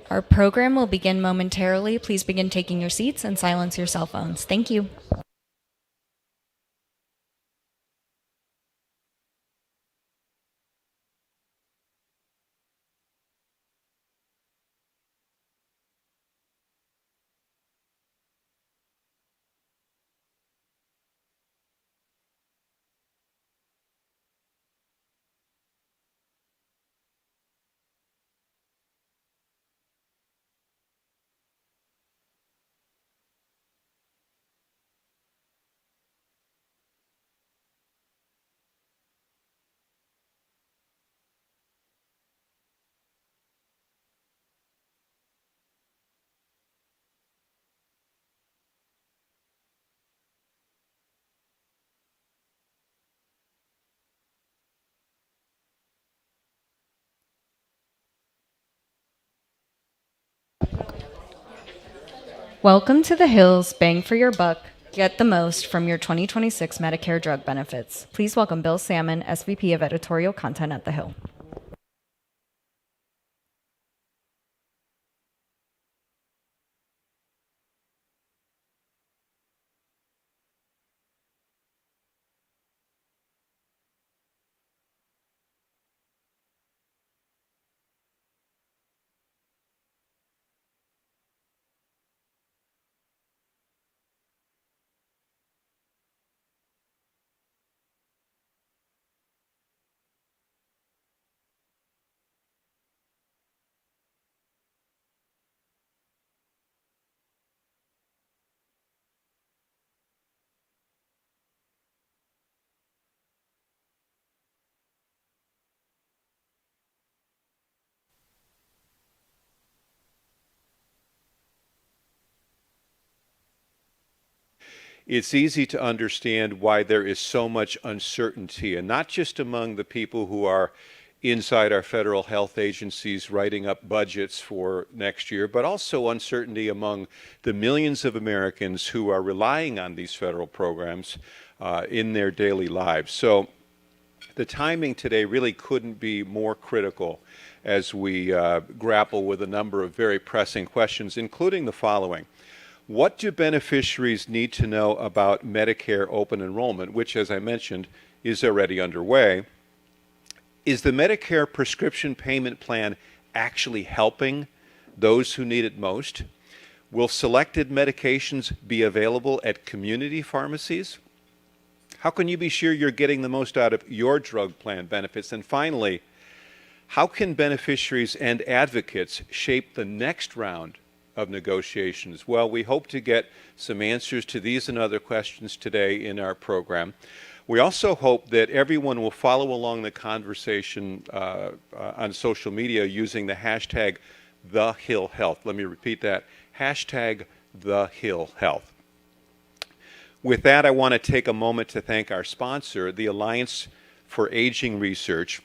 Our program will begin momentarily. Please begin taking your seats and silence your cell phones. Thank you. Welcome to the Hills. Bang for your buck. Get the most from your 2026 Medicare drug benefits. Please welcome Bill Salmon, SVP of Editorial Content at The Hill. It's easy to understand why there is so much uncertainty, and not just among the people who are inside our federal health agencies writing up budgets for next year, but also uncertainty among the millions of Americans who are relying on these federal programs in their daily lives. So the timing today really couldn't be more critical as we grapple with a number of very pressing questions, including the following. What do beneficiaries need to know about Medicare Open Enrollment, which, as I mentioned, is already underway? Is the Medicare Prescription Payment Plan actually helping those who need it most? Will selected medications be available at community pharmacies? How can you be sure you're getting the most out of your drug plan benefits? And finally, how can beneficiaries and advocates shape the next round of negotiations? Well, we hope to get some answers to these and other questions today in our program. We also hope that everyone will follow along the conversation on social media using the hashtag #TheHillHealth. Let me repeat that, hashtag #TheHillHealth. With that, I want to take a moment to thank our sponsor, the Alliance for Aging Research,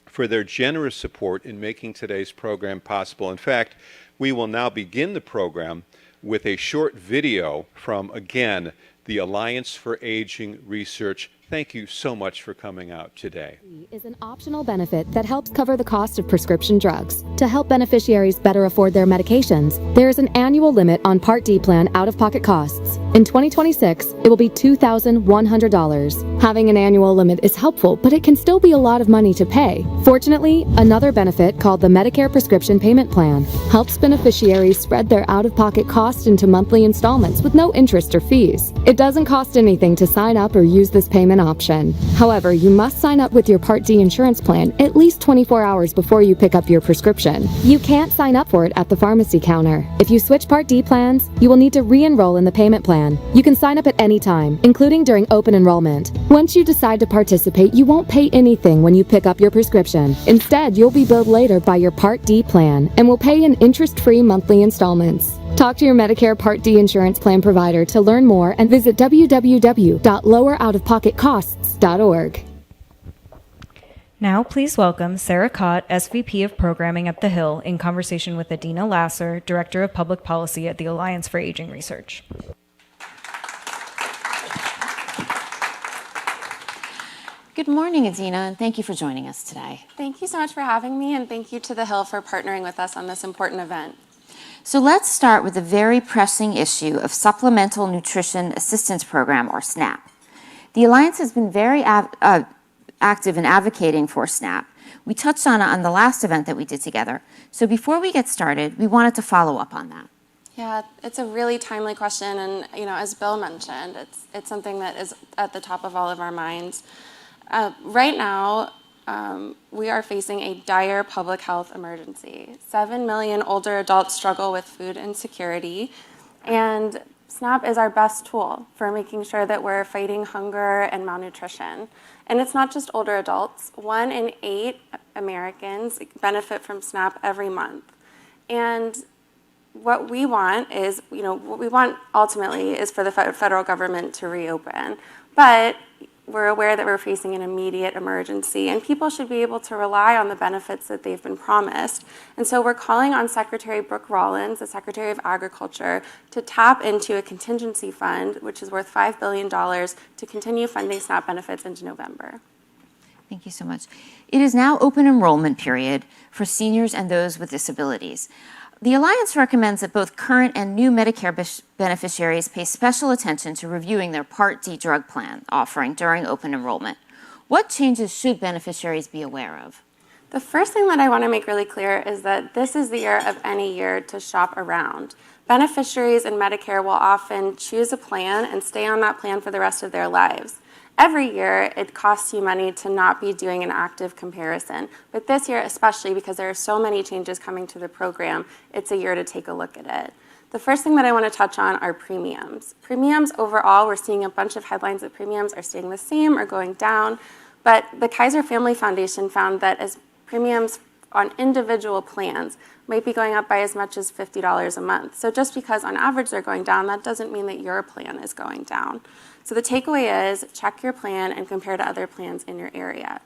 for their generous support in making today's program possible. In fact, we will now begin the program with a short video from, again, the Alliance for Aging Research. Thank you so much for coming out today. Is an optional benefit that helps cover the cost of prescription drugs. To help beneficiaries better afford their medications, there is an annual limit on Part D plan out-of-pocket costs. In 2026, it will be $2,100. Having an annual limit is helpful, but it can still be a lot of money to pay. Fortunately, another benefit called the Medicare Prescription Payment Plan helps beneficiaries spread their out-of-pocket costs into monthly installments with no interest or fees. It doesn't cost anything to sign up or use this payment option. However, you must sign up with your Part D insurance plan at least 24 hours before you pick up your prescription. You can't sign up for it at the pharmacy counter. If you switch Part D plans, you will need to re-enroll in the payment plan. You can sign up at any time, including during open enrollment. Once you decide to participate, you won't pay anything when you pick up your prescription. Instead, you'll be billed later by your Part D plan and will pay in interest-free monthly installments. Talk to your Medicare Part D insurance plan provider to learn more and visit www.loweroutofpocketcosts.org. Now, please welcome Sarah Cott, SVP of Programming at The Hill, in conversation with Adina Lasser, Director of Public Policy at the Alliance for Aging Good morning, Adina, and thank you for joining us today. Thank you so much for having me, and thank you to the Hill for partnering with us on this important event. So let's start with the very pressing issue of Supplemental Nutrition Assistance Program, or SNAP. The Alliance has been very active in advocating for SNAP. We touched on it on the last event that we did together. So before we get started, we wanted to follow up on that. Yeah, it's a really timely question, and as Bill mentioned, it's something that is at the top of all of our minds. Right now, we are facing a dire public health emergency. 7 million older adults struggle with food insecurity, and SNAP is our best tool for making sure that we're fighting hunger and malnutrition. And it's not just older adults. 1 in 8 Americans benefit from SNAP every month. And what we want is, what we want ultimately is for the federal government to reopen. But we're aware that we're facing an immediate emergency, and people should be able to rely on the benefits that they've been promised. And so we're calling on Secretary Brooke Rollins, the Secretary of Agriculture, to tap into a contingency fund, which is worth $5 billion, to continue funding SNAP benefits into November. Thank you so much. It is now open enrollment period for seniors and those with disabilities. The Alliance recommends that both current and new Medicare beneficiaries pay special attention to reviewing their Part D drug plan offering during open enrollment. What changes should beneficiaries be aware of? The first thing that I want to make really clear is that this is the year of any year to shop around. Beneficiaries in Medicare will often choose a plan and stay on that plan for the rest of their lives. Every year, it costs you money to not be doing an active comparison. But this year, especially because there are so many changes coming to the program, it's a year to take a look at it. The first thing that I want to touch on are premiums. Premiums overall, we're seeing a bunch of headlines that premiums are staying the same or going down. But the Kaiser Family Foundation found that as premiums on individual plans might be going up by as much as $50 a month. So just because on average they're going down, that doesn't mean that your plan is going down. So the takeaway is check your plan and compare to other plans in your area.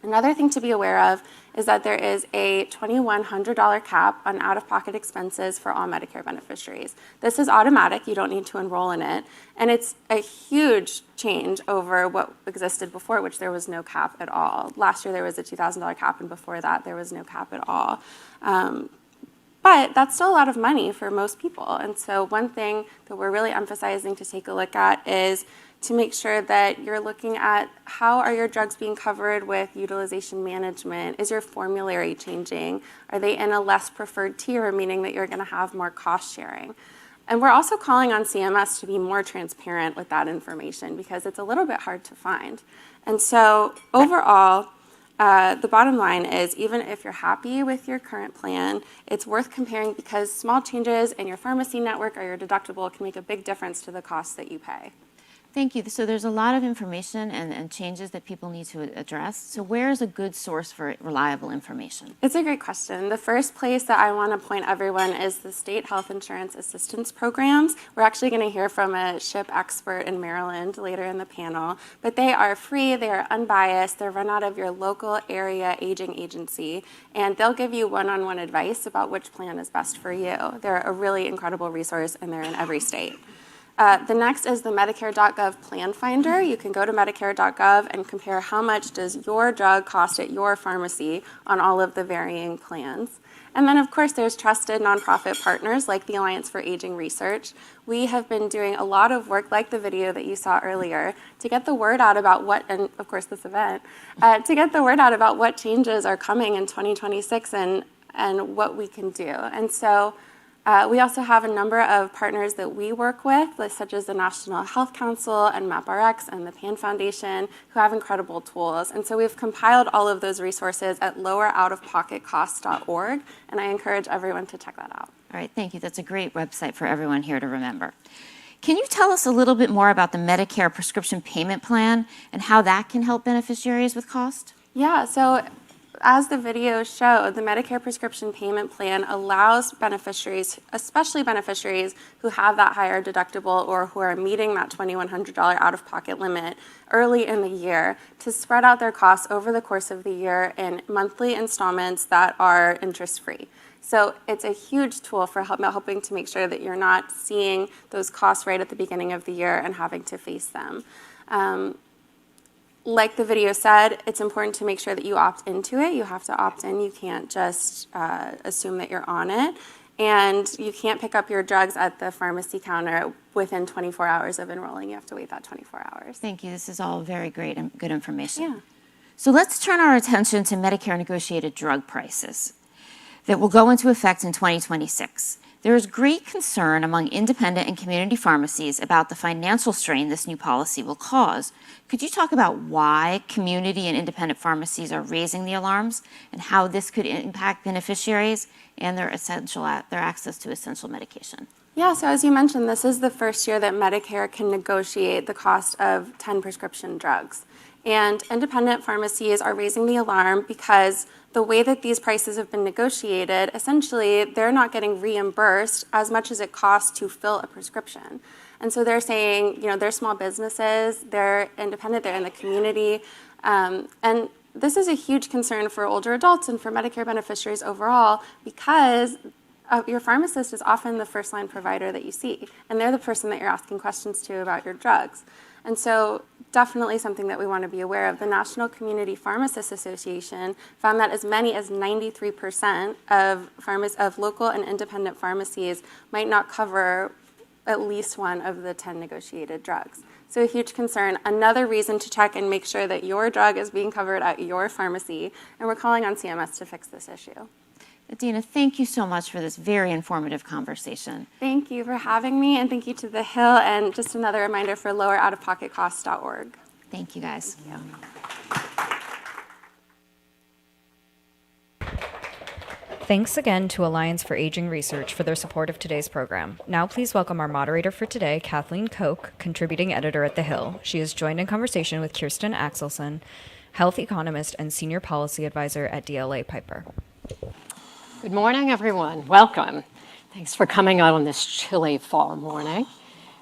Another thing to be aware of is that there is a $2,100 cap on out-of-pocket expenses for all Medicare beneficiaries. This is automatic. You don't need to enroll in it. And it's a huge change over what existed before, which there was no cap at all. Last year there was a $2,000 cap, and before that there was no cap at all. But that's still a lot of money for most people. And so one thing that we're really emphasizing to take a look at is to make sure that you're looking at how are your drugs being covered with utilization management? Is your formulary changing? Are they in a less preferred tier, meaning that you're going to have more cost sharing? And we're also calling on CMS to be more transparent with that information because it's a little bit hard to find. And so overall, the bottom line is even if you're happy with your current plan, it's worth comparing because small changes in your pharmacy network or your deductible can make a big difference to the cost that you pay. Thank you. So there's a lot of information and changes that people need to address. So where is a good source for reliable information? It's a great question. The first place that I want to point everyone is the state health insurance assistance programs. We're actually going to hear from a SHIP expert in Maryland later in the panel, but they are free, they are unbiased, they're run out of your local area aging agency, and they'll give you one-on-one advice about which plan is best for you. They're a really incredible resource, and they're in every state. The next is the Medicare.gov Plan Finder. You can go to Medicare.gov and compare how much does your drug cost at your pharmacy on all of the varying plans. And then, of course, there's trusted nonprofit partners like the Alliance for Aging Research. We have been doing a lot of work, like the video that you saw earlier, to get the word out about what, and of course this event, to get the word out about what changes are coming in 2026 and what we can do. And so we also have a number of partners that we work with, such as the National Health Council and MapRx and the PAN Foundation, who have incredible tools. And so we've compiled all of those resources at loweroutofpocketcosts.org, and I encourage everyone to check that out. All right, thank you. That's a great website for everyone here to remember. Can you tell us a little bit more about the Medicare Prescription Payment Plan and how that can help beneficiaries with cost? Yeah, so as the video showed, the Medicare Prescription Payment Plan allows beneficiaries, especially beneficiaries who have that higher deductible or who are meeting that $2,100 out-of-pocket limit early in the year, to spread out their costs over the course of the year in monthly installments that are interest-free. So it's a huge tool for helping to make sure that you're not seeing those costs right at the beginning of the year and having to face them. like the video said, it's important to make sure that you opt into it. You have to opt in. You can't just assume that you're on it. And you can't pick up your drugs at the pharmacy counter within 24 hours of enrolling. You have to wait that 24 hours. Thank you. This is all very great and good information. Yeah. So let's turn our attention to Medicare negotiated drug prices that will go into effect in 2026. There is great concern among independent and community pharmacies about the financial strain this new policy will cause. Could you talk about why community and independent pharmacies are raising the alarms and how this could impact beneficiaries and their access to essential medication? Yeah, so as you mentioned, this is the first year that Medicare can negotiate the cost of 10 prescription drugs. And independent pharmacies are raising the alarm because the way that these prices have been negotiated, essentially, they're not getting reimbursed as much as it costs to fill a prescription. And so they're saying, they're small businesses, they're independent, they're in the community. And this is a huge concern for older adults and for Medicare beneficiaries overall because your pharmacist is often the first-line provider that you see, and they're the person that you're asking questions to about your drugs. And so definitely something that we want to be aware of. The National Community Pharmacists Association found that as many as 93% of local and independent pharmacies might not cover at least one of the 10 negotiated drugs. So a huge concern. Another reason to check and make sure that your drug is being covered at your pharmacy, and we're calling on CMS to fix this issue. Adina, thank you so much for this very informative conversation. Thank you for having me, and thank you to The Hill, and just another reminder for loweroutofpocketcosts.org. Thank you, guys. Thanks again to Alliance for Aging Research for their support of today's program. Now please welcome our moderator for today, Kathleen Koch, contributing editor at The Hill. She is joined in conversation with Kirsten Axelson, health economist and senior policy advisor at DLA Piper. Good morning, everyone. Welcome. Thanks for coming out on this chilly fall morning.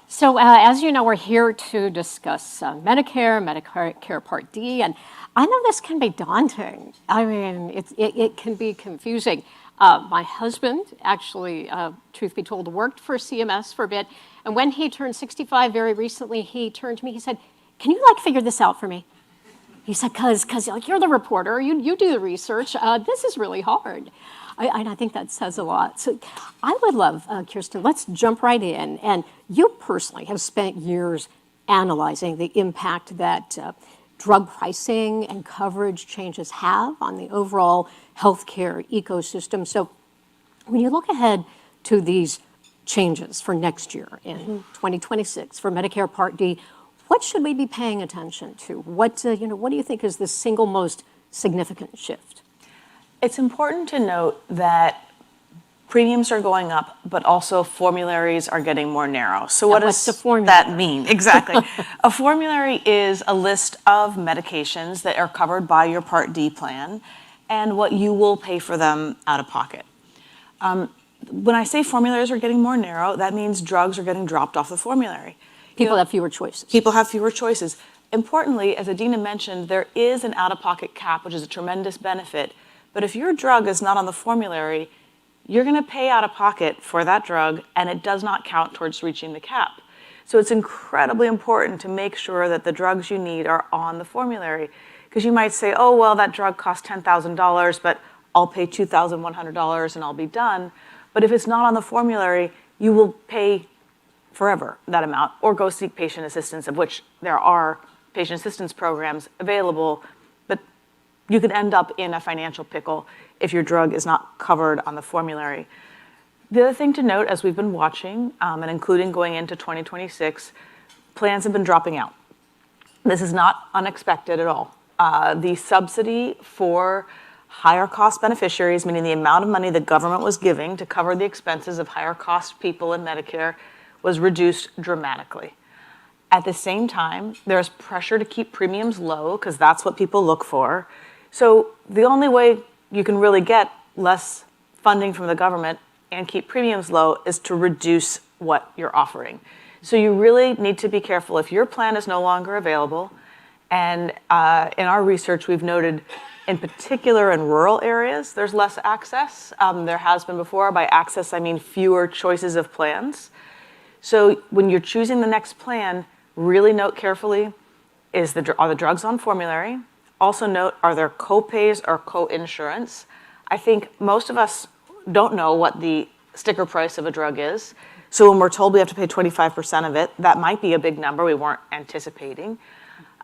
So as you know, we're here to discuss Medicare Part D, and I know this can be daunting. I mean, it can be confusing. My husband actually, truth be told, worked for CMS for a bit, and when he turned 65 very recently, he turned to me, he said, "Can you figure this out for me?" He said, because you're the reporter, you do the research, this is really hard. And I think that says a lot. So I would love, Kirsten, let's jump right in. And you personally have spent years analyzing the impact that drug pricing and coverage changes have on the overall healthcare ecosystem. So when you look ahead to these changes for next year in 2026 for Medicare Part D, what should we be paying attention to? What do you think is the single most significant shift? It's important to note that premiums are going up, but also formularies are getting more narrow. So what does that mean? Exactly. A formulary is a list of medications that are covered by your Part D plan and what you will pay for them out of pocket. When I say formularies are getting more narrow, that means drugs are getting dropped off the formulary. People have fewer choices. People have fewer choices. Importantly, as Adina mentioned, there is an out-of-pocket cap, which is a tremendous benefit. But if your drug is not on the formulary, you're going to pay out of pocket for that drug, and it does not count towards reaching the cap. So it's incredibly important to make sure that the drugs you need are on the formulary. Because you might say, oh, well, that drug costs $10,000, but I'll pay $2,100 and I'll be done. But if it's not on the formulary, you will pay forever that amount, or go seek patient assistance, of which there are patient assistance programs available, but you could end up in a financial pickle if your drug is not covered on the formulary. The other thing to note, as we've been watching, and including going into 2026, plans have been dropping out. This is not unexpected at all. The subsidy for higher cost beneficiaries, meaning the amount of money the government was giving to cover the expenses of higher cost people in Medicare, was reduced dramatically. At the same time, there's pressure to keep premiums low because that's what people look for. So the only way you can really get less funding from the government and keep premiums low is to reduce what you're offering. So you really need to be careful if your plan is no longer available. And in our research, we've noted in particular in rural areas, there's less access. There has been before. By access, I mean fewer choices of plans. So when you're choosing the next plan, really note carefully, are the drugs on formulary? Also note, are there co-pays or co-insurance? I think most of us don't know what the sticker price of a drug is. So when we're told we have to pay 25% of it, that might be a big number we weren't anticipating.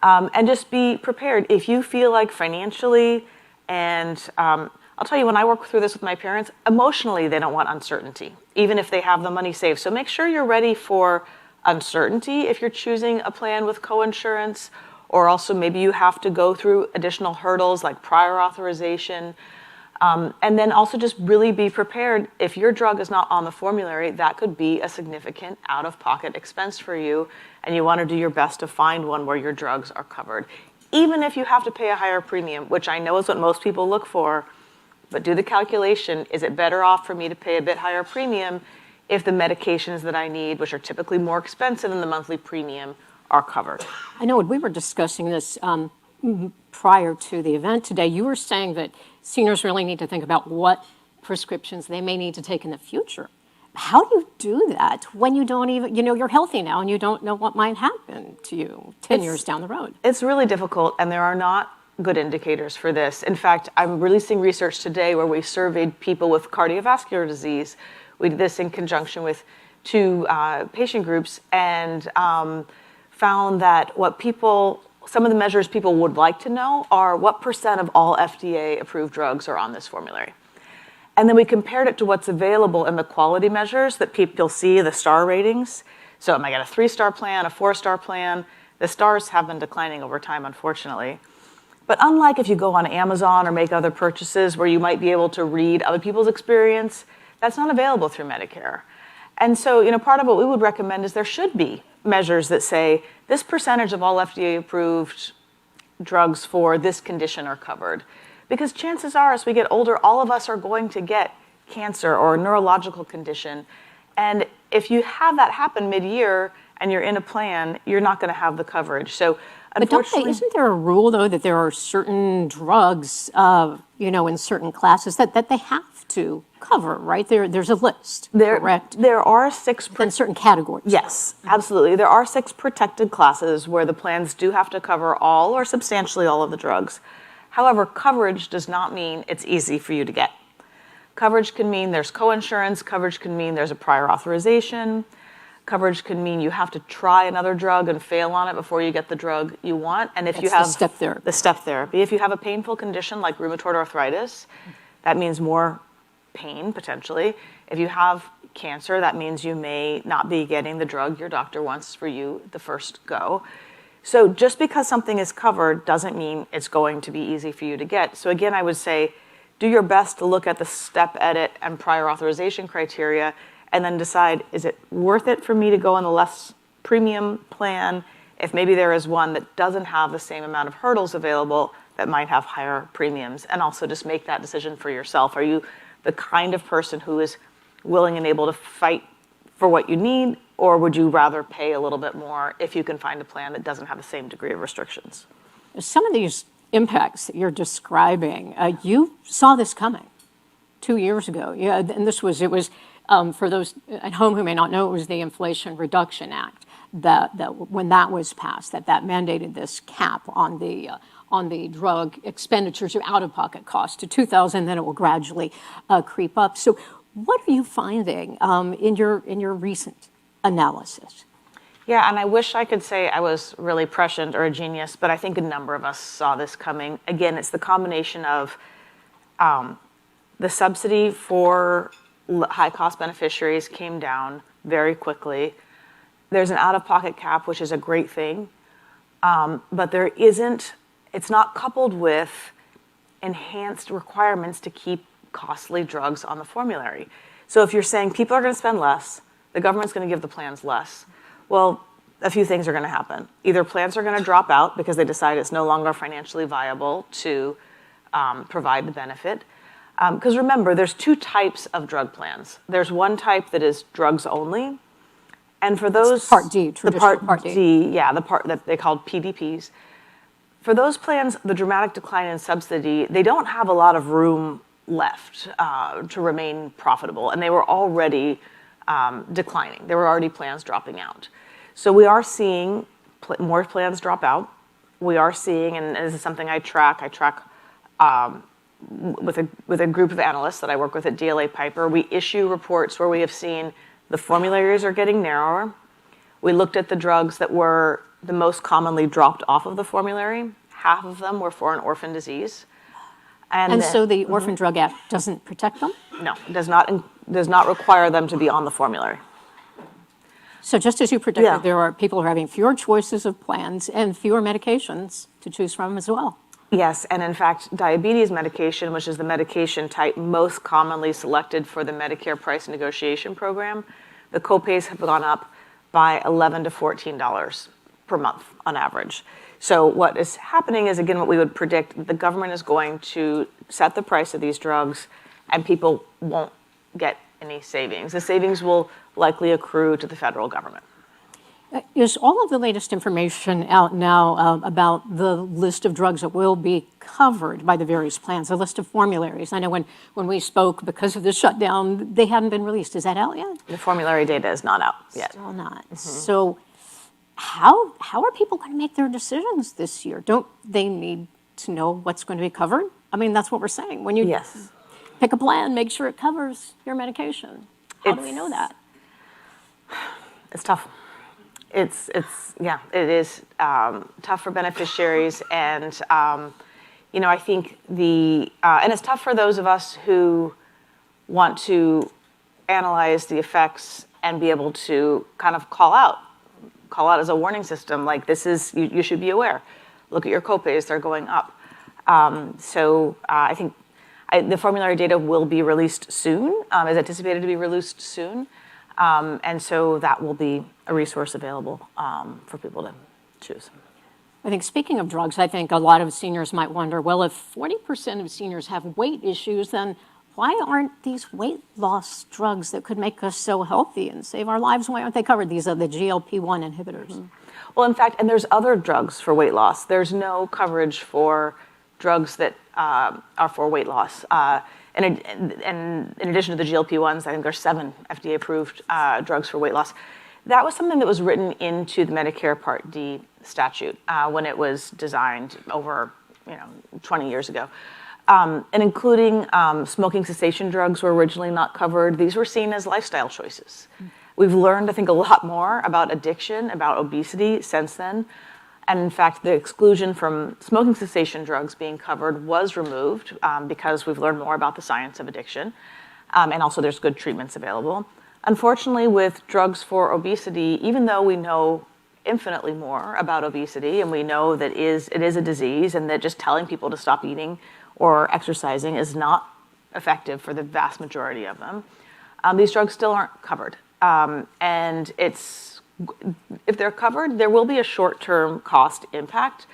And just be prepared. If you feel like financially, and I'll tell you, when I work through this with my parents, emotionally they don't want uncertainty, even if they have the money saved. So make sure you're ready for uncertainty if you're choosing a plan with co-insurance, or also maybe you have to go through additional hurdles like prior authorization. And then also just really be prepared. If your drug is not on the formulary, that could be a significant out-of-pocket expense for you, and you want to do your best to find one where your drugs are covered. Even if you have to pay a higher premium, which I know is what most people look for, but do the calculation, is it better off for me to pay a bit higher premium if the medications that I need, which are typically more expensive than the monthly premium, are covered? I know when we were discussing this prior to the event today, you were saying that seniors really need to think about what prescriptions they may need to take in the future. How do you do that when you don't even, you're healthy now and you don't know what might happen to you 10 years down the road? It's really difficult, and there are not good indicators for this. In fact, I'm releasing research today where we surveyed people with cardiovascular disease. We did this in conjunction with 2 patient groups, and found that some of the measures people would like to know are what % of all FDA-approved drugs are on this formulary. And then we compared it to what's available in the quality measures that people see, the star ratings. So am I get a 3-star plan, a 4-star plan? The stars have been declining over time, unfortunately. But unlike if you go on Amazon or make other purchases where you might be able to read other people's experience, that's not available through Medicare. And so, part of what we would recommend is there should be measures that say this percentage of all FDA-approved drugs for this condition are covered. Because chances are, as we get older, all of us are going to get cancer or a neurological condition. And if you have that happen mid-year and you're in a plan, you're not going to have the coverage. So unfortunately, isn't there a rule, though, that there are certain drugs, in certain classes that they have to cover, right? There's a list, correct? There are 6... in certain categories. Yes, absolutely. There are 6 protected classes where the plans do have to cover all or substantially all of the drugs. However, coverage does not mean it's easy for you to get. Coverage can mean there's co-insurance. Coverage can mean there's a prior authorization. Coverage can mean you have to try another drug and fail on it before you get the drug you want. And if you have the step therapy. The step therapy. If you have a painful condition like rheumatoid arthritis, that means more pain potentially. If you have cancer, that means you may not be getting the drug your doctor wants for you the first go. So just because something is covered doesn't mean it's going to be easy for you to get. So again, I would say do your best to look at the step edit and prior authorization criteria and then decide, is it worth it for me to go in the less premium plan if maybe there is one that doesn't have the same amount of hurdles available that might have higher premiums? And also just make that decision for yourself. Are you the kind of person who is willing and able to fight for what you need, or would you rather pay a little bit more if you can find a plan that doesn't have the same degree of restrictions? Some of these impacts that you're describing, you saw this coming 2 years ago. Yeah, and it was for those at home who may not know, it was the Inflation Reduction Act that when that was passed, that mandated this cap on the drug expenditures or out-of-pocket costs to $2,000, then it will gradually creep up. So what are you finding in your recent analysis? Yeah, and I wish I could say I was really prescient or a genius, but I think a number of us saw this coming. Again, it's the combination of the subsidy for high-cost beneficiaries came down very quickly. There's an out-of-pocket cap, which is a great thing, but it's not coupled with enhanced requirements to keep costly drugs on the formulary. So if you're saying people are going to spend less, the government's going to give the plans less, well, a few things are going to happen. Either plans are going to drop out because they decide it's no longer financially viable to provide the benefit. Because remember, there's 2 types of drug plans. There's one type that is drugs only, and for those Part D, traditional Part D. Yeah, the part that they called PDPs. For those plans, the dramatic decline in subsidy, they don't have a lot of room left to remain profitable, and they were already declining. There were already plans dropping out. So we are seeing more plans drop out. we are seeing, and this is something I track with a group of analysts that I work with at DLA Piper. We issue reports where we have seen the formularies are getting narrower. We looked at the drugs that were the most commonly dropped off of the formulary. Half of them were for an orphan disease. And so the Orphan Drug Act doesn't protect them? No, it does not require them to be on the formulary. So just as you predicted, there are people who are having fewer choices of plans and fewer medications to choose from as well. Yes, and in fact, diabetes medication, which is the medication type most commonly selected for the Medicare price negotiation program, the copays have gone up by $11 to $14 per month on average. So what is happening is, again, what we would predict, the government is going to set the price of these drugs and people won't get any savings. The savings will likely accrue to the federal government. Is all of the latest information out now about the list of drugs that will be covered by the various plans, the list of formularies? I know when we spoke, because of the shutdown, they hadn't been released. Is that out yet? The formulary data is not out yet. Still not. So how are people going to make their decisions this year? Don't they need to know what's going to be covered? I mean, that's what we're saying. When you pick a plan, make sure it covers your medication. How do we know that? It's tough. It is tough for beneficiaries, and I think and it's tough for those of us who want to analyze the effects and be able to kind of call out as a warning system, like this is you should be aware. Look at your copays; they're going up. I think the formulary data will be released soon. Is anticipated to be released soon. And so that will be a resource available for people to choose. I think speaking of drugs, I think a lot of seniors might wonder, well, if 40% of seniors have weight issues, then why aren't these weight loss drugs that could make us so healthy and save our lives, why aren't they covered? These are the GLP-1 inhibitors. Well, in fact, and there's other drugs for weight loss. There's no coverage for drugs that are for weight loss. And in addition to the GLP-1s, I think there's 7 FDA-approved drugs for weight loss. That was something that was written into the Medicare Part D statute when it was designed over 20 years ago. And including smoking cessation drugs were originally not covered. These were seen as lifestyle choices. We've learned, I think, a lot more about addiction, about obesity since then. And in fact, the exclusion from smoking cessation drugs being covered was removed because we've learned more about the science of addiction. And also there's good treatments available. Unfortunately, with drugs for obesity, even though we know infinitely more about obesity and we know that it is a disease and that just telling people to stop eating or exercising is not effective for the vast majority of them, these drugs still aren't covered. And if they're covered, there will be a short-term cost impact.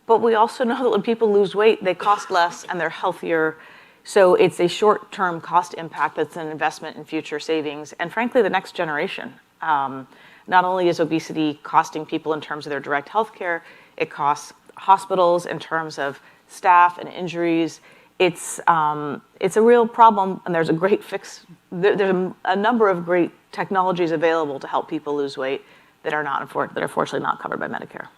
But we also know that when people lose weight, they cost less and they're healthier. So it's a short-term cost impact that's an investment in future savings and, frankly, the next generation. Not only is obesity costing people in terms of their direct health care, it costs hospitals in terms of staff and injuries. It's a real problem, and there's a great fix. There's a number of great technologies available to help people lose weight that are unfortunately not covered by Medicare.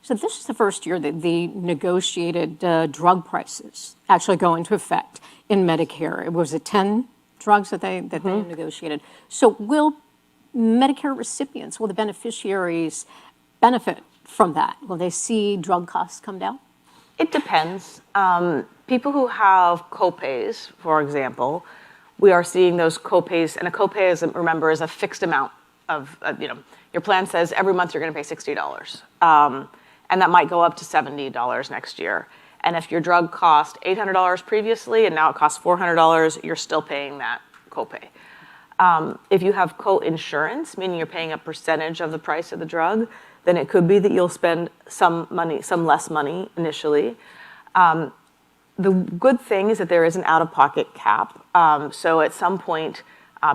So this is the first year that the negotiated drug prices actually go into effect in Medicare. It was 10 drugs that they negotiated. So will Medicare recipients, will the beneficiaries benefit from that? Will they see drug costs come down? It depends. People who have copays, for example, we are seeing those copays, and a copay, remember, is a fixed amount of, your plan says every month you're going to pay $60. And that might go up to $70 next year. And if your drug cost $800 previously and now it costs $400, you're still paying that copay. If you have co-insurance, meaning you're paying a percentage of the price of the drug, then it could be that you'll spend some less money initially. The good thing is that there is an out-of-pocket cap. So at some point,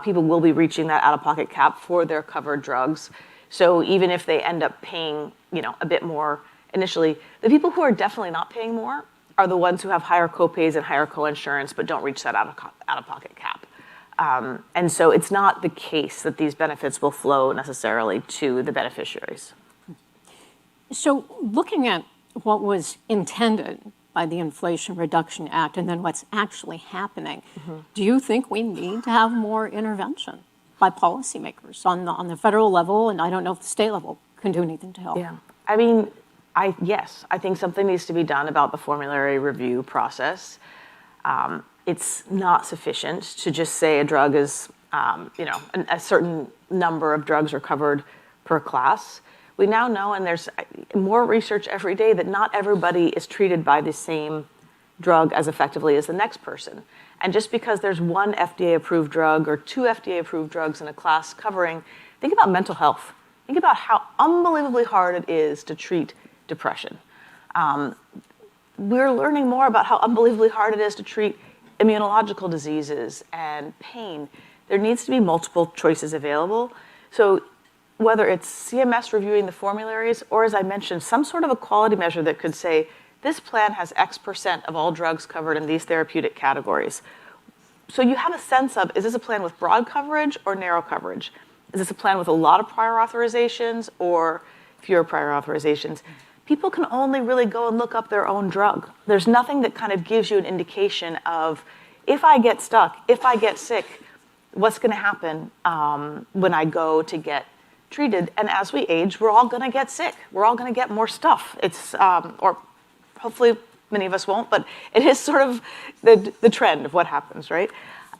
people will be reaching that out-of-pocket cap for their covered drugs. So even if they end up paying, a bit more initially, the people who are definitely not paying more are the ones who have higher copays and higher co-insurance, but don't reach that out-of-pocket cap. And so it's not the case that these benefits will flow necessarily to the beneficiaries. So looking at what was intended by the Inflation Reduction Act and then what's actually happening, do you think we need to have more intervention by policymakers on the federal level, and I don't know if the state level can do anything to help? Yeah, I mean, yes, I think something needs to be done about the formulary review process. It's not sufficient to just say a drug is, a certain number of drugs are covered per class. We now know, and there's more research every day, that not everybody is treated by the same drug as effectively as the next person. And just because there's one FDA-approved drug or two FDA-approved drugs in a class covering, think about mental health. Think about how unbelievably hard it is to treat depression. We're learning more about how unbelievably hard it is to treat immunological diseases and pain. There needs to be multiple choices available. So whether it's CMS reviewing the formularies or, as I mentioned, some sort of a quality measure that could say, this plan has X% of all drugs covered in these therapeutic categories. So you have a sense of, is this a plan with broad coverage or narrow coverage? Is this a plan with a lot of prior authorizations or fewer prior authorizations? People can only really go and look up their own drug. There's nothing that kind of gives you an indication of, if I get stuck, if I get sick, what's going to happen when I go to get treated. And as we age, we're all going to get sick. We're all going to get more stuff. It's, or hopefully many of us won't, but it is sort of the trend of what happens, right?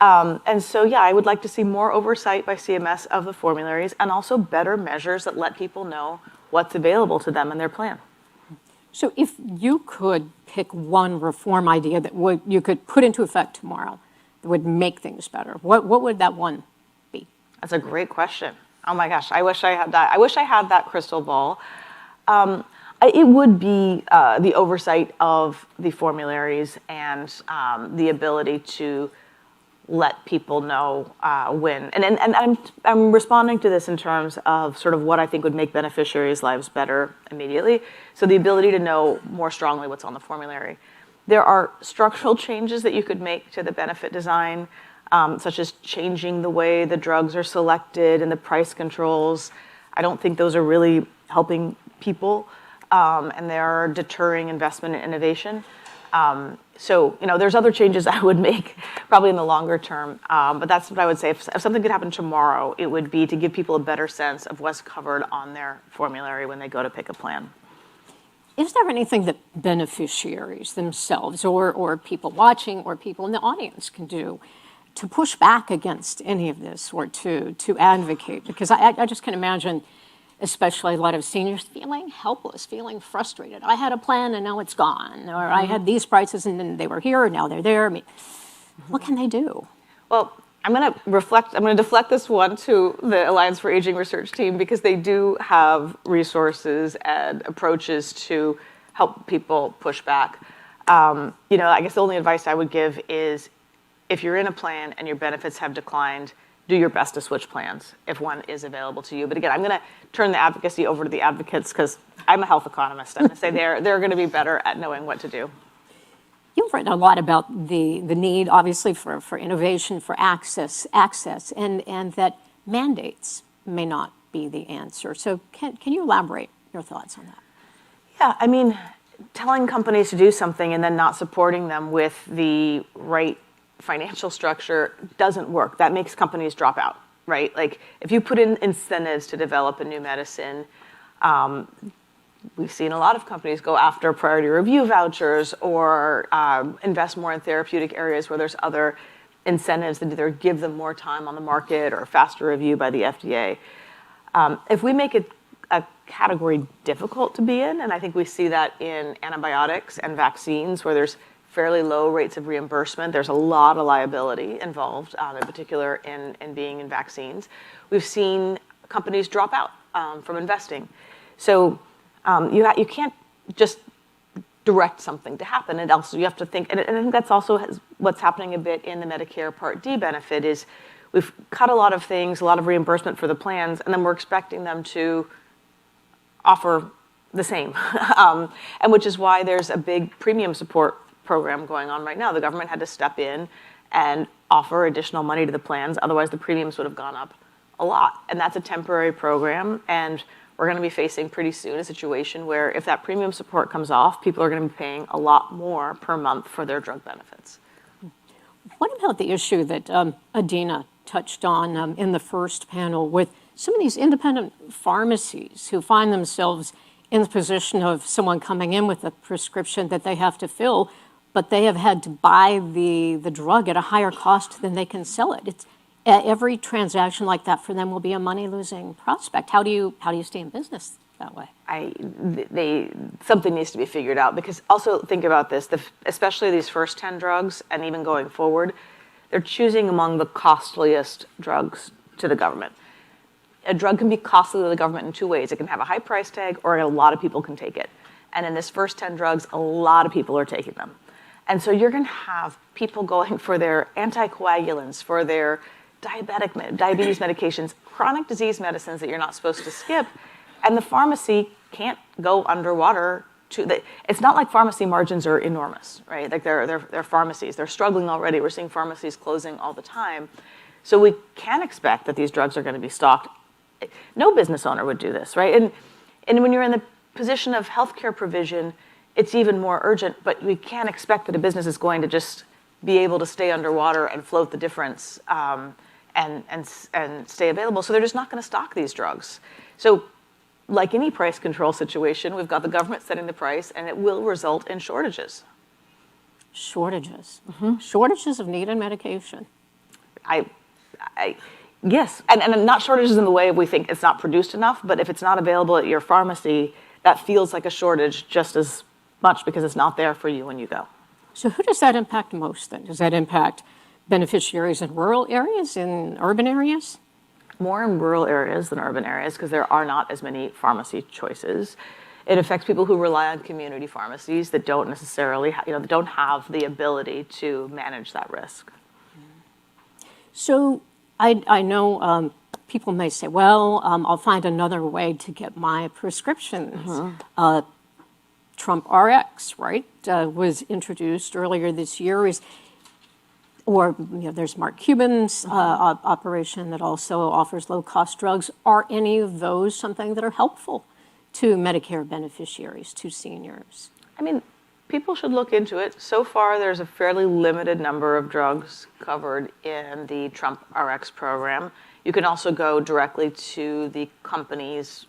And so, yeah, I would like to see more oversight by CMS of the formularies and also better measures that let people know what's available to them in their plan. So if you could pick one reform idea that you could put into effect tomorrow that would make things better, what would that one be? That's a great question. Oh my gosh, I wish I had that. I wish I had that crystal ball. It would be the oversight of the formularies and the ability to let people know when. And I'm responding to this in terms of sort of what I think would make beneficiaries' lives better immediately. So the ability to know more strongly what's on the formulary. There are structural changes that you could make to the benefit design, such as changing the way the drugs are selected and the price controls. I don't think those are really helping people, and they're deterring investment and innovation. So, there's other changes I would make probably in the longer term, but that's what I would say. If something could happen tomorrow, it would be to give people a better sense of what's covered on their formulary when they go to pick a plan. Is there anything that beneficiaries themselves or people watching or people in the audience can do to push back against any of this or to advocate? Because I just can imagine, especially a lot of seniors feeling helpless, feeling frustrated. I had a plan and now it's gone. Or I had these prices and then they were here and now they're there. I mean, what can they do? Well, I'm going to deflect this one to the Alliance for Aging Research team because they do have resources and approaches to help people push back. I guess the only advice I would give is if you're in a plan and your benefits have declined, do your best to switch plans if one is available to you. But again, I'm going to turn the advocacy over to the advocates because I'm a health economist. I'm going to say they're going to be better at knowing what to do. You've written a lot about the need, obviously, for innovation, for access, and that mandates may not be the answer. So can you elaborate your thoughts on that? Yeah, I mean, telling companies to do something and then not supporting them with the right financial structure doesn't work. That makes companies drop out, right? Like if you put in incentives to develop a new medicine, we've seen a lot of companies go after priority review vouchers or invest more in therapeutic areas where there's other incentives that either give them more time on the market or faster review by the FDA. If we make it a category difficult to be in, and I think we see that in antibiotics and vaccines where there's fairly low rates of reimbursement. There's a lot of liability involved, in particular in being in vaccines. We've seen companies drop out from investing. So you can't just direct something to happen. And also you have to think, and I think that's also what's happening a bit in the Medicare Part D benefit is we've cut a lot of things, a lot of reimbursement for the plans, and then we're expecting them to offer the same. And which is why there's a big premium support program going on right now. The government had to step in and offer additional money to the plans. Otherwise, the premiums would have gone up a lot. And that's a temporary program. And we're going to be facing pretty soon a situation where if that premium support comes off, people are going to be paying a lot more per month for their drug benefits. What about the issue that Adina touched on in the first panel with some of these independent pharmacies who find themselves in the position of someone coming in with a prescription that they have to fill, but they have had to buy the drug at a higher cost than they can sell it? It's every transaction like that for them will be a money-losing prospect. How do you stay in business that way? Something needs to be figured out, because also think about this, especially these first 10 drugs and even going forward, they're choosing among the costliest drugs to the government. A drug can be costly to the government in two ways. It can have a high price tag, or a lot of people can take it. And in this first 10 drugs, a lot of people are taking them. And so you're going to have people going for their anticoagulants, for their diabetes medications, chronic disease medicines that you're not supposed to skip, and the pharmacy can't go underwater. It's not like pharmacy margins are enormous, right? Like they're pharmacies. They're struggling already. We're seeing pharmacies closing all the time. So we can expect that these drugs are going to be stocked. No business owner would do this, right? And when you're in the position of healthcare provision, it's even more urgent, but we can't expect that a business is going to just be able to stay underwater and float the difference and stay available. So they're just not going to stock these drugs. So like any price control situation, we've got the government setting the price, and it will result in shortages. Shortages. Mm-hmm. Shortages of needed medication. Yes, and not shortages in the way we think it's not produced enough, but if it's not available at your pharmacy, that feels like a shortage just as much because it's not there for you when you go. So who does that impact most then? Does that impact beneficiaries in rural areas, in urban areas? More in rural areas than urban areas because there are not as many pharmacy choices. It affects people who rely on community pharmacies that don't necessarily, that don't have the ability to manage that risk. So I know people may say, well, I'll find another way to get my prescriptions. Mm-hmm. Trump RX, right, was introduced earlier this year. There's Mark Cuban's operation that also offers low-cost drugs. Are any of those something that are helpful to Medicare beneficiaries, to seniors? I mean, people should look into it. So far, there's a fairly limited number of drugs covered in the Trump RX program. You can also go directly to the company's,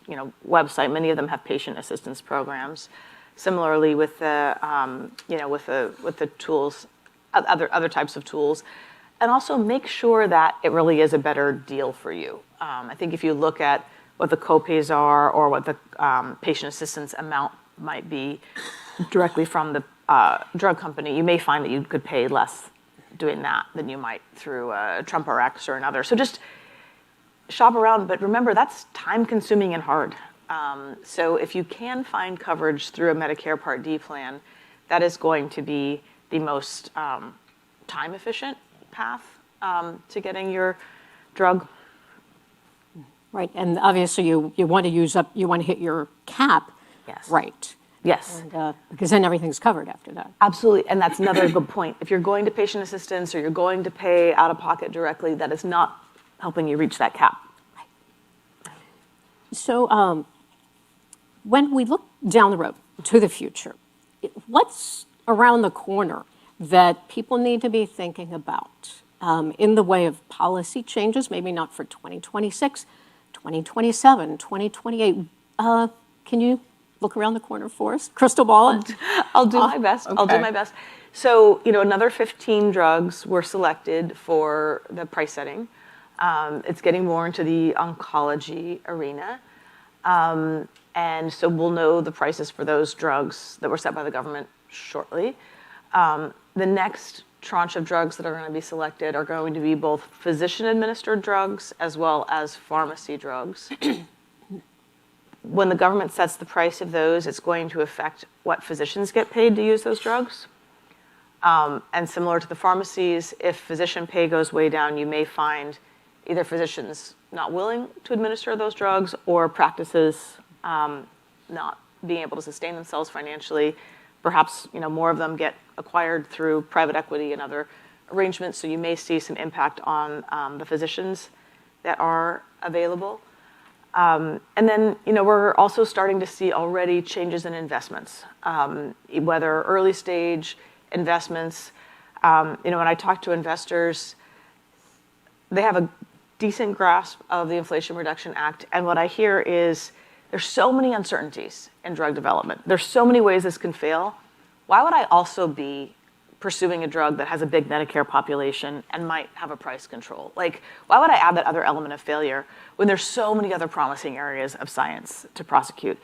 website. Many of them have patient assistance programs. Similarly, with the, with the tools, other types of tools, and also make sure that it really is a better deal for you. I think if you look at what the copays are or what the patient assistance amount might be directly from the drug company, you may find that you could pay less doing that than you might through Trump RX or another. So just shop around, but remember that's time-consuming and hard. So if you can find coverage through a Medicare Part D plan, that is going to be the most time-efficient path to getting your drug. Right, and obviously you want to hit your cap. Yes. Right. Yes. And, because then everything's covered after that. Absolutely, and that's another good point. If you're going to patient assistance or you're going to pay out of pocket directly, that is not helping you reach that cap. So when we look down the road to the future, what's around the corner that people need to be thinking about in the way of policy changes, maybe not for 2026, 2027, 2028? Can you look around the corner for us? Crystal ball? I'll do my best. Okay. I'll do my best. So, another 15 drugs were selected for the price setting. It's getting more into the oncology arena. And so we'll know the prices for those drugs that were set by the government shortly. The next tranche of drugs that are going to be selected are going to be both physician-administered drugs as well as pharmacy drugs. When the government sets the price of those, it's going to affect what physicians get paid to use those drugs. And similar to the pharmacies, if physician pay goes way down, you may find either physicians not willing to administer those drugs or practices not being able to sustain themselves financially. Perhaps more of them get acquired through private equity and other arrangements, so you may see some impact on the physicians that are available. And then, we're also starting to see already changes in investments, whether early stage investments. When I talk to investors, they have a decent grasp of the Inflation Reduction Act. And what I hear is there's so many uncertainties in drug development. There's so many ways this can fail. Why would I also be pursuing a drug that has a big Medicare population and might have a price control? Like, why would I add that other element of failure when there's so many other promising areas of science to prosecute?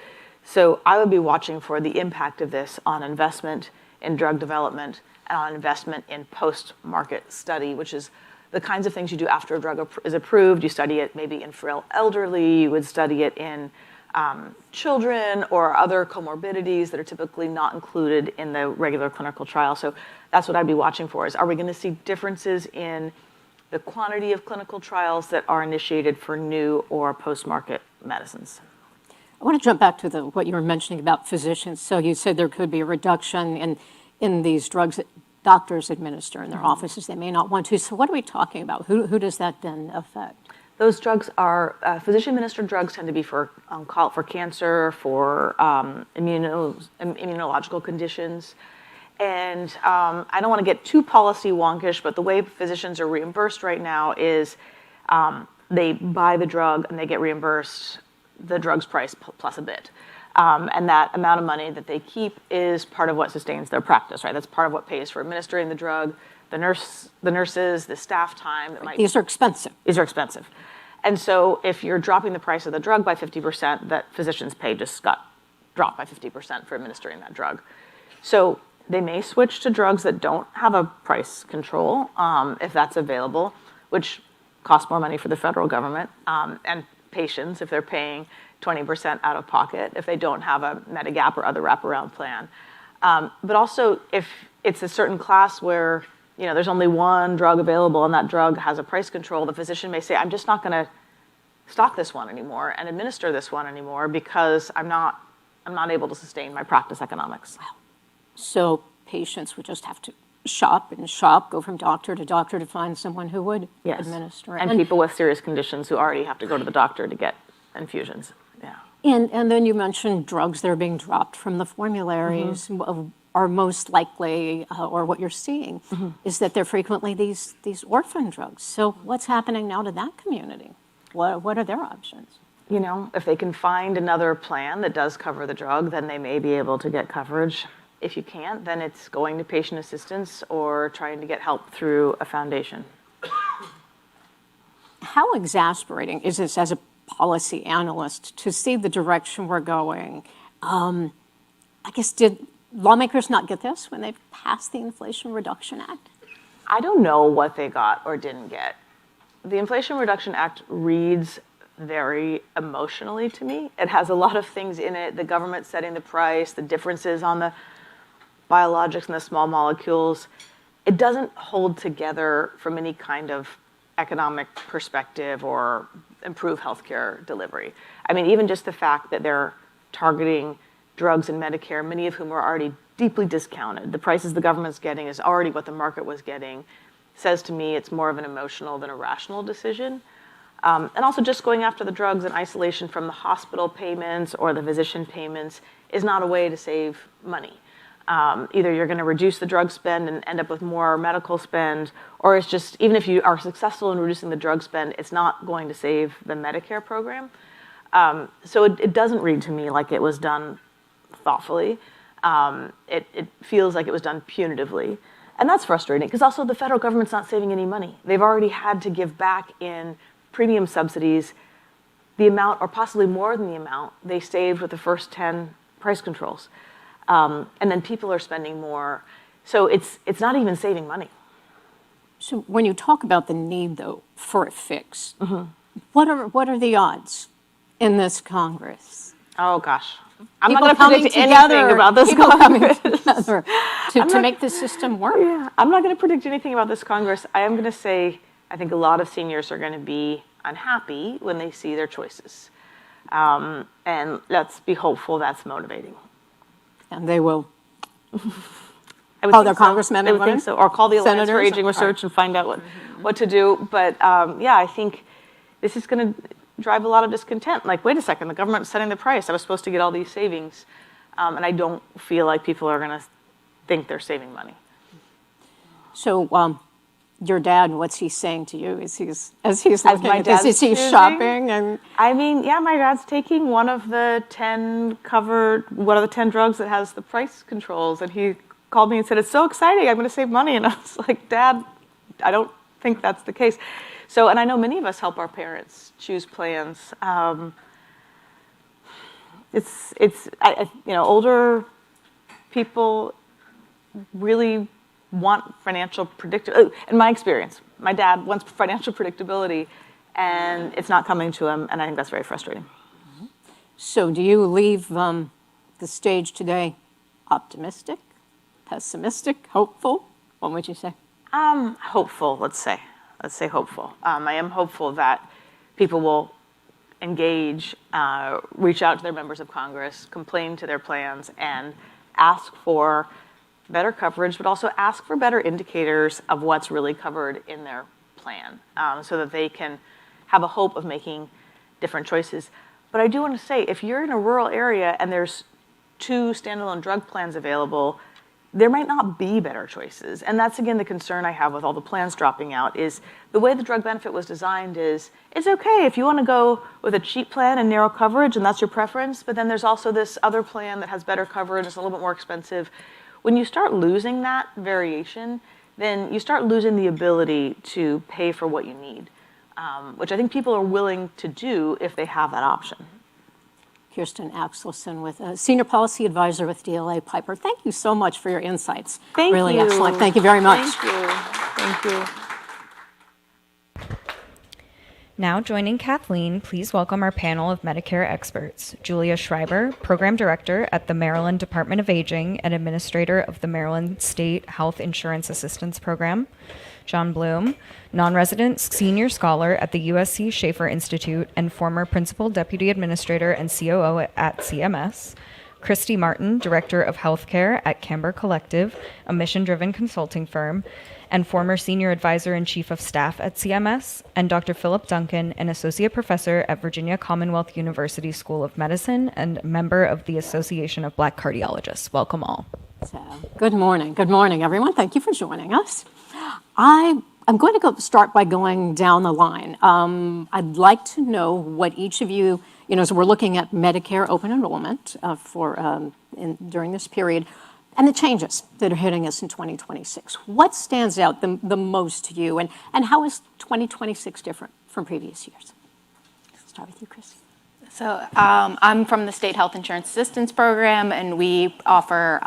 So I would be watching for the impact of this on investment in drug development and on investment in post-market study, which is the kinds of things you do after a drug is approved. You study it maybe in frail elderly, you would study it in children or other comorbidities that are typically not included in the regular clinical trial. So that's what I'd be watching for, is are we going to see differences in the quantity of clinical trials that are initiated for new or post-market medicines? I want to jump back to what you were mentioning about physicians. So you said there could be a reduction in these drugs that doctors administer in their offices. They may not want to. So what are we talking about? Who does that then affect? Those drugs are physician-administered drugs, tend to be for cancer, for immunological conditions. And I don't want to get too policy wonkish, but the way physicians are reimbursed right now is they buy the drug and they get reimbursed the drug's price plus a bit. And that amount of money that they keep is part of what sustains their practice, right? That's part of what pays for administering the drug, the nurses, the staff time. These are expensive. These are expensive. And so if you're dropping the price of the drug by 50%, that physician's pay just got dropped by 50% for administering that drug. So they may switch to drugs that don't have a price control, if that's available, which costs more money for the federal government, and patients if they're paying 20% out of pocket if they don't have a Medigap or other wraparound plan. But also if it's a certain class where there's only one drug available and that drug has a price control, the physician may say, I'm just not going to stock this one anymore and administer this one anymore because I'm not able to sustain my practice economics. Wow. So patients would just have to shop, go from doctor to find someone who would administer it. And people with serious conditions who already have to go to the doctor to get infusions. Yeah. And then you mentioned drugs that are being dropped from the formularies are most likely, or what you're seeing, is that they're frequently these orphan drugs. So what's happening now to that community? What are their options? If they can find another plan that does cover the drug, then they may be able to get coverage. If you can't, then it's going to patient assistance or trying to get help through a foundation. How exasperating is this as a policy analyst to see the direction we're going? I guess, did lawmakers not get this when they passed the Inflation Reduction Act? I don't know what they got or didn't get. The Inflation Reduction Act reads very emotionally to me. It has a lot of things in it, the government setting the price, the differences on the biologics and the small molecules. It doesn't hold together from any kind of economic perspective or improve healthcare delivery. I mean, even just the fact that they're targeting drugs in Medicare, many of whom are already deeply discounted. The prices the government's getting is already what the market was getting. Says to me it's more of an emotional than a rational decision. And also just going after the drugs in isolation from the hospital payments or the physician payments is not a way to save money. Either you're going to reduce the drug spend and end up with more medical spend, or it's just, even if you are successful in reducing the drug spend, it's not going to save the Medicare program. So it doesn't read to me like it was done thoughtfully. It feels like it was done punitively. And that's frustrating, because also the federal government's not saving any money. They've already had to give back in premium subsidies the amount, or possibly more than the amount, they saved with the first 10 price controls. And then people are spending more. So it's not even saving money. So when you talk about the need, though, for a fix, what are the odds in this Congress? Oh, gosh. I'm not going to predict anything about this Congress. To make the system work. Yeah, I'm not going to predict anything about this Congress. I am going to say I think a lot of seniors are going to be unhappy when they see their choices. And let's be hopeful that's motivating. And they will call their congressmen and women? I would think so. Or call the Alliance for Senators? Aging Research and find out what to do. But yeah, I think this is going to drive a lot of discontent. Like, wait a second, the government's setting the price. I was supposed to get all these savings. And I don't feel like people are going to think they're saving money. So your dad, what's he saying to you as he's looking my at this? Is he dad's shopping? And I mean, yeah, my dad's taking one of the 10 drugs that has the price controls. And he called me and said, it's so exciting, I'm going to save money. And I was like, Dad, I don't think that's the case. So, and I know many of us help our parents choose plans. Older people really want financial predictability. In my experience, my dad wants financial predictability, and it's not coming to him, and I think that's very frustrating. so do you leave the stage today optimistic, pessimistic, hopeful? What would you say? Hopeful, let's say. Let's say hopeful. I am hopeful that people will engage, reach out to their members of Congress, complain to their plans, and ask for better coverage, but also ask for better indicators of what's really covered in their plan, so that they can have a hope of making different choices. But I do want to say, if you're in a rural area and there's 2 standalone drug plans available, there might not be better choices. And that's, again, the concern I have with all the plans dropping out, is the way the drug benefit was designed is, it's okay if you want to go with a cheap plan and narrow coverage, and that's your preference, but then there's also this other plan that has better coverage, it's a little bit more expensive. When you start losing that variation, then you start losing the ability to pay for what you need, which I think people are willing to do if they have that option. Kirsten Axelson, with Senior Policy Advisor with DLA Piper. Thank you so much for your insights. Thank really you. Excellent. Thank you very much. Thank you. Thank you. Now joining Kathleen, please welcome our panel of Medicare experts. Julia Schreiber, Program Director at the Maryland Department of Aging and Administrator of the Maryland State Health Insurance Assistance Program. John Bloom, non-resident senior scholar at the USC Schaefer Institute and former Principal Deputy Administrator and COO at CMS. Christy Martin, Director of Healthcare at Camber Collective, a mission-driven consulting firm, and former Senior Advisor and Chief of Staff at CMS, and Dr. Philip Duncan, an Associate Professor at Virginia Commonwealth University School of Medicine and member of the Association of Black Cardiologists. Welcome all. So, good morning, everyone. Thank you for joining us. I'm going to start by going down the line. I'd like to know what each of you, so we're looking at Medicare Open Enrollment during this period, and the changes that are hitting us in 2026. What stands out the most to you, and how is 2026 different from previous years? I'll start with you, Chrissy. So I'm from the State Health Insurance Assistance Program, and we offer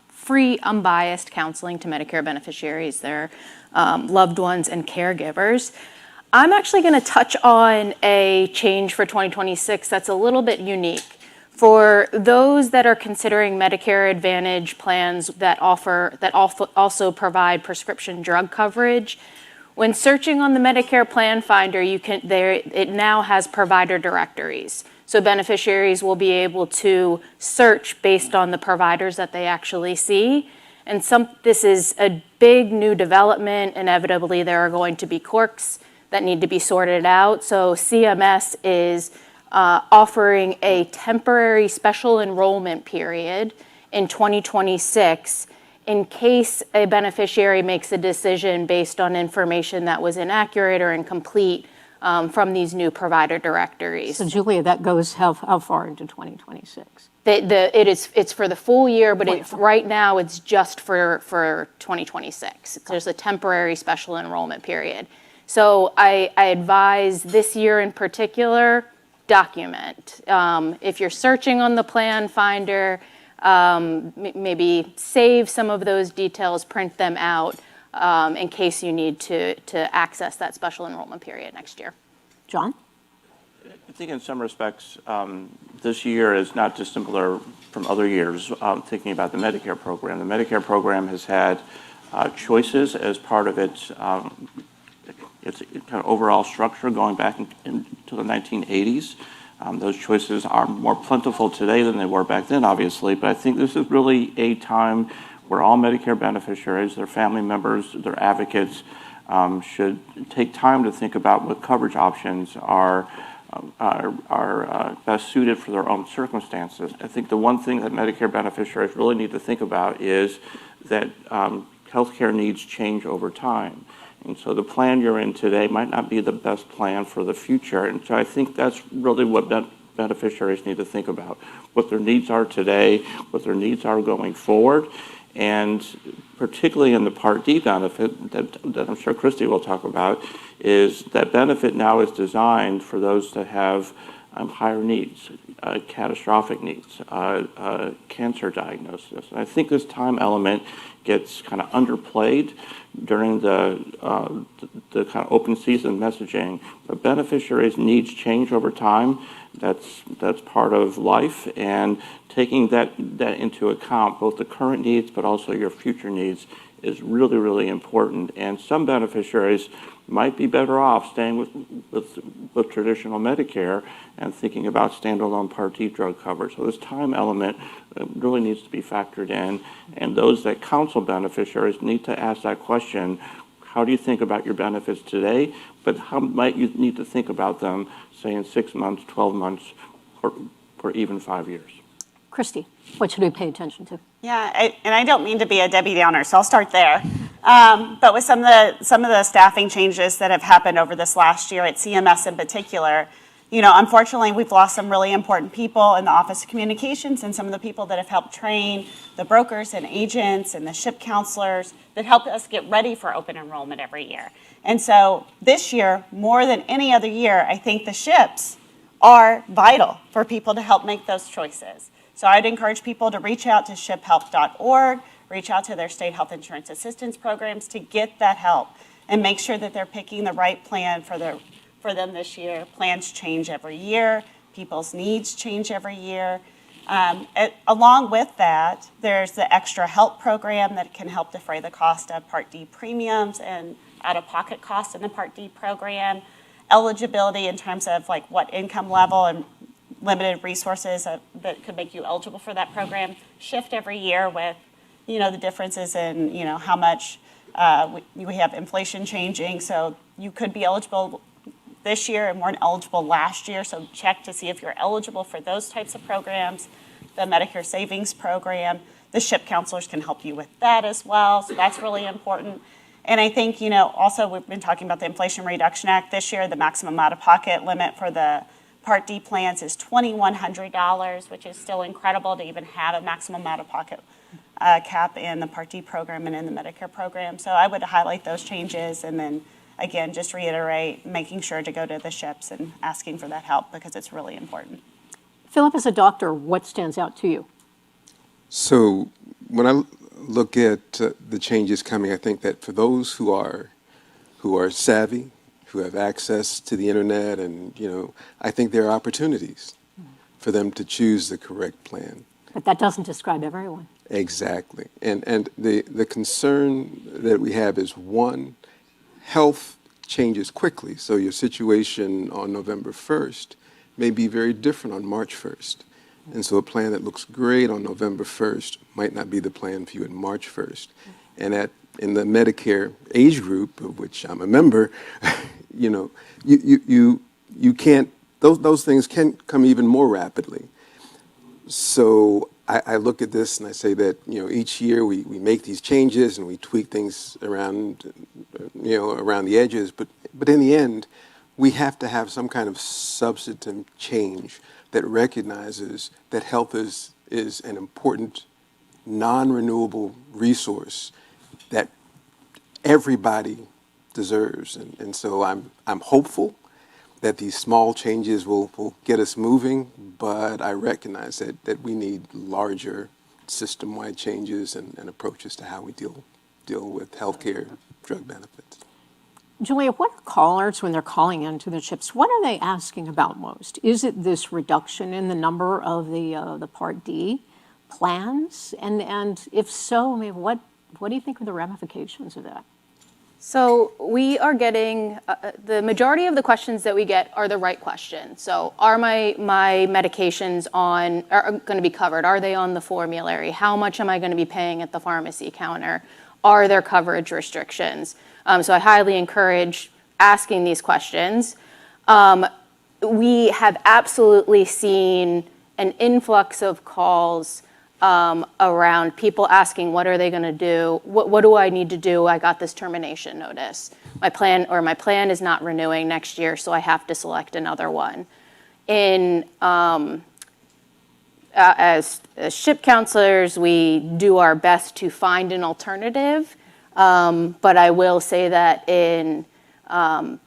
free, unbiased counseling to Medicare beneficiaries, their loved ones, and caregivers. I'm actually going to touch on a change for 2026 that's a little bit unique. For those that are considering Medicare Advantage plans that also provide prescription drug coverage, when searching on the Medicare Plan Finder, it now has provider directories. So beneficiaries will be able to search based on the providers that they actually see. And this is a big new development. Inevitably, there are going to be quirks that need to be sorted out. So CMS is offering a temporary special enrollment period in 2026 in case a beneficiary makes a decision based on information that was inaccurate or incomplete from these new provider directories. So Julia, that goes how far into 2026? It's for the full year, but right now it's just for 2026. There's a temporary special enrollment period. So I advise this year in particular, document. If you're searching on the Plan Finder, maybe save some of those details, print them out in case you need to access that special enrollment period next year. John? I think in some respects, this year is not dissimilar from other years, thinking about the Medicare program. The Medicare program has had choices as part of its kind of overall structure going back into the 1980s. Those choices are more plentiful today than they were back then, obviously, but I think this is really a time where all Medicare beneficiaries, their family members, their advocates should take time to think about what coverage options are are best suited for their own circumstances. I think the one thing that Medicare beneficiaries really need to think about is that healthcare needs change over time. And so the plan you're in today might not be the best plan for the future. And so I think that's really what beneficiaries need to think about, what their needs are today, what their needs are going forward. And particularly in the Part D benefit that I'm sure Christy will talk about, is that benefit now is designed for those that have higher needs, catastrophic needs, cancer diagnosis. And I think this time element gets kind of underplayed during the kind of open season messaging. But beneficiaries' needs change over time. That's part of life, and taking that into account, both the current needs but also your future needs, is really, really important. And some beneficiaries might be better off staying with traditional Medicare and thinking about standalone Part D drug coverage. So this time element really needs to be factored in, and those that counsel beneficiaries need to ask that question: how do you think about your benefits today, but how might you need to think about them, say, in 6 months, 12 months, or even 5 years? Christy, what should we pay attention to? Yeah, and I don't mean to be a Debbie Downer, so I'll start there. But with some of the staffing changes that have happened over this last year at CMS in particular, unfortunately, we've lost some really important people in the Office of Communications and some of the people that have helped train the brokers and agents and the SHIP counselors that help us get ready for open enrollment every year. And so this year, more than any other year, I think the SHIPs are vital for people to help make those choices. So I'd encourage people to reach out to shiphelp.org, reach out to their state health insurance assistance programs to get that help and make sure that they're picking the right plan for them this year. Plans change every year. People's needs change every year. Along with that, there's the Extra Help program that can help defray the cost of Part D premiums and out-of-pocket costs in the Part D program. Eligibility in terms of like what income level and limited resources that could make you eligible for that program shift every year with, the differences in, how much we have inflation changing. So you could be eligible this year and weren't eligible last year. So check to see if you're eligible for those types of programs. The Medicare Savings Program, the SHIP counselors can help you with that as well. So that's really important. And I think, also we've been talking about the Inflation Reduction Act this year. The maximum out-of-pocket limit for the Part D plans is $2,100, which is still incredible to even have a maximum out-of-pocket cap in the Part D program and in the Medicare program. So I would highlight those changes, and then again, just reiterate making sure to go to the SHIPs and asking for that help because it's really important. Philip, as a doctor, what stands out to you? So when I look at the changes coming, I think that for those who are savvy, who have access to the internet, and I think there are opportunities for them to choose the correct plan. But that doesn't describe everyone. Exactly. And the concern that we have is, one, health changes quickly. So your situation on November 1st may be very different on March 1st. And so a plan that looks great on November 1st might not be the plan for you at March 1st. And in the Medicare age group, of which I'm a member, you can't, those things can come even more rapidly. So I look at this and I say that, each year we make these changes and we tweak things around, around the edges. But in the end, we have to have some kind of substantive change that recognizes that health is an important, non-renewable resource that everybody deserves. And so I'm hopeful that these small changes will get us moving, but I recognize that we need larger system-wide changes and approaches to how we deal with healthcare drug benefits. Julia, what are callers, when they're calling into the SHIPs, what are they asking about most? Is it this reduction in the number of the Part D plans? And if so, what do you think are the ramifications of that? So we are getting, the majority of the questions that we get are the right questions. So are my medications are going to be covered? Are they on the formulary? How much am I going to be paying at the pharmacy counter? Are there coverage restrictions? So I highly encourage asking these questions. we have absolutely seen an influx of calls around people asking, what are they going to do? What do I need to do? I got this termination notice. My plan is not renewing next year, so I have to select another one. As SHIP counselors, we do our best to find an alternative, but I will say that in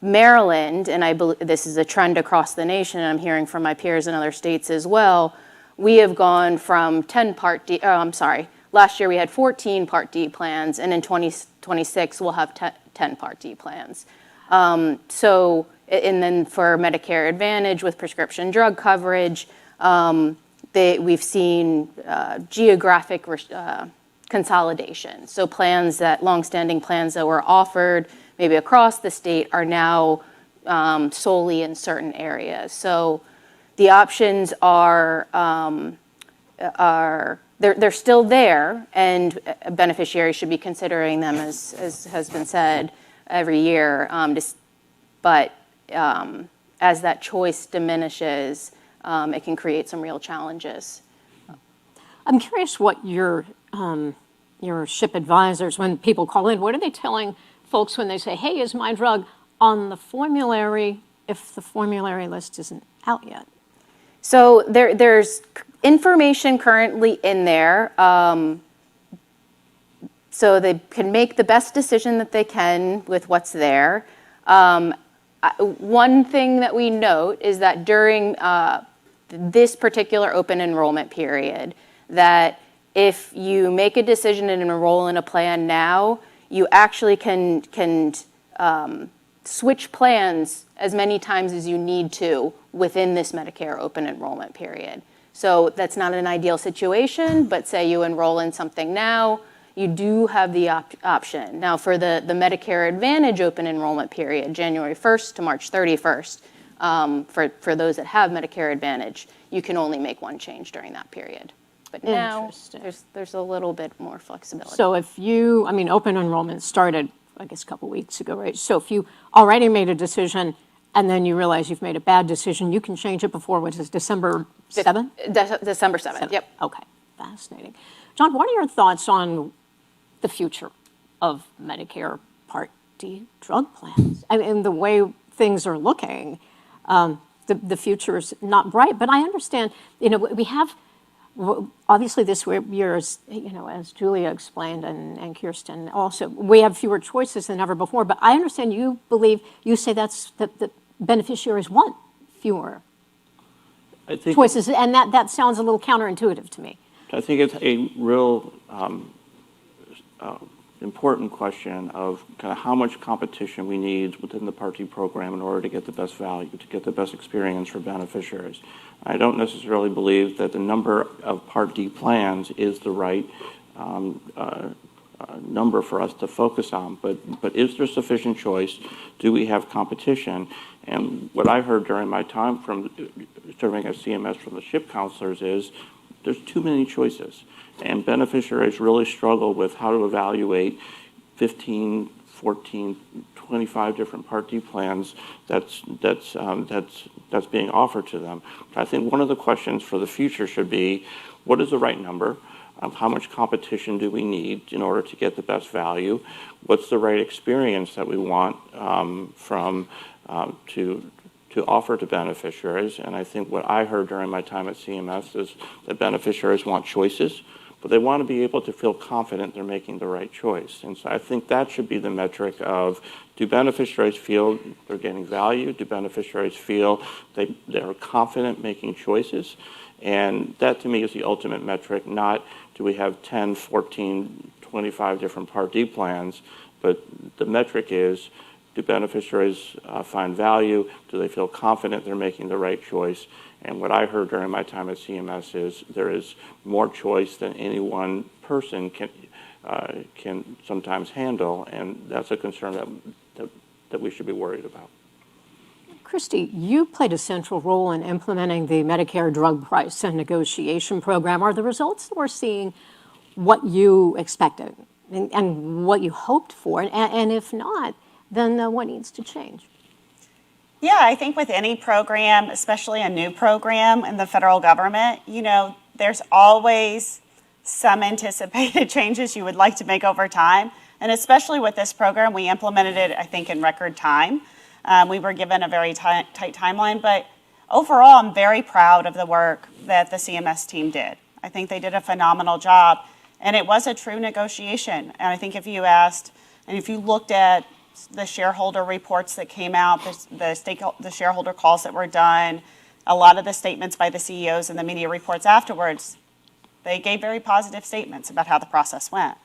Maryland, and I believe this is a trend across the nation, and I'm hearing from my peers in other states as well, we have gone from 10 Part D, last year we had 14 Part D plans, and in 2026 we'll have 10 Part D plans. And then for Medicare Advantage with prescription drug coverage, we've seen geographic consolidation. So longstanding plans that were offered maybe across the state are now solely in certain areas. So the options they're still there, and beneficiaries should be considering them, as has been said, every year. But as that choice diminishes, it can create some real challenges. I'm curious what your SHIP advisors, when people call in, what are they telling folks when they say, hey, is my drug on the formulary if the formulary list isn't out yet? So there's information currently in there, so they can make the best decision that they can with what's there. One thing that we note is that during this particular open enrollment period, that if you make a decision and enroll in a plan now, you actually can switch plans as many times as you need to within this Medicare Open Enrollment period. So that's not an ideal situation, but say you enroll in something now, you do have the option. Now for the Medicare Advantage Open Enrollment period, January 1st to March 31st, for those that have Medicare Advantage, you can only make one change during that period. But now there's a little bit more flexibility. So if open enrollment started, I guess, a couple weeks ago, right? So if you already made a decision and then you realize you've made a bad decision, you can change it before, which is December 7th? December 7th, yep. Okay, fascinating. John, what are your thoughts on the future of Medicare Part D drug plans? And the way things are looking, the future is not bright, but I understand, we have, obviously this year, as Julia explained and Kirsten also, we have fewer choices than ever before, but I understand you say that beneficiaries want fewer choices, and that sounds a little counterintuitive to me. I think it's a real important question of kind of how much competition we need within the Part D program in order to get the best value, to get the best experience for beneficiaries. I don't necessarily believe that the number of Part D plans is the right number for us to focus on, but is there sufficient choice? Do we have competition? And what I heard during my time from serving as CMS from the SHIP counselors is there's too many choices. And beneficiaries really struggle with how to evaluate 15, 14, 25 different Part D plans that's being offered to them. I think one of the questions for the future should be, what is the right number? How much competition do we need in order to get the best value? What's the right experience that we want to offer to beneficiaries? And I think what I heard during my time at CMS is that beneficiaries want choices, but they want to be able to feel confident they're making the right choice. And so I think that should be the metric of, do beneficiaries feel they're getting value? Do beneficiaries feel they're confident making choices? And that to me is the ultimate metric, not do we have 10, 14, 25 different Part D plans, but the metric is, do beneficiaries find value? Do they feel confident they're making the right choice? And what I heard during my time at CMS is there is more choice than any one person can sometimes handle, and that's a concern that we should be worried about. Christy, you played a central role in implementing the Medicare drug price and negotiation program. Are the results that we're seeing what you expected and what you hoped for? And if not, then what needs to change? Yeah, I think with any program, especially a new program in the federal government, there's always some anticipated changes you would like to make over time. And especially with this program, we implemented it, I think, in record time. We were given a very tight timeline, but overall, I'm very proud of the work that the CMS team did. I think they did a phenomenal job, and it was a true negotiation. And I think if you asked, and if you looked at the shareholder reports that came out, the shareholder calls that were done, a lot of the statements by the CEOs and the media reports afterwards, they gave very positive statements about how the process went.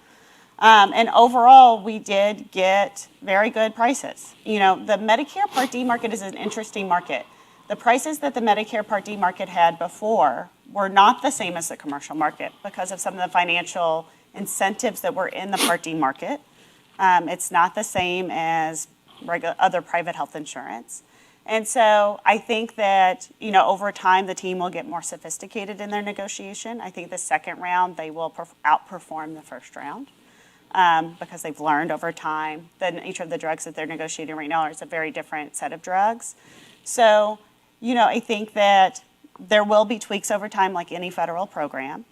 And overall, we did get very good prices. The Medicare Part D market is an interesting market. The prices that the Medicare Part D market had before were not the same as the commercial market because of some of the financial incentives that were in the Part D market. It's not the same as other private health insurance. And so I think that, over time, the team will get more sophisticated in their negotiation. I think the second round, they will outperform the first round because they've learned over time that each of the drugs that they're negotiating right now is a very different set of drugs. So, I think that there will be tweaks over time like any federal program.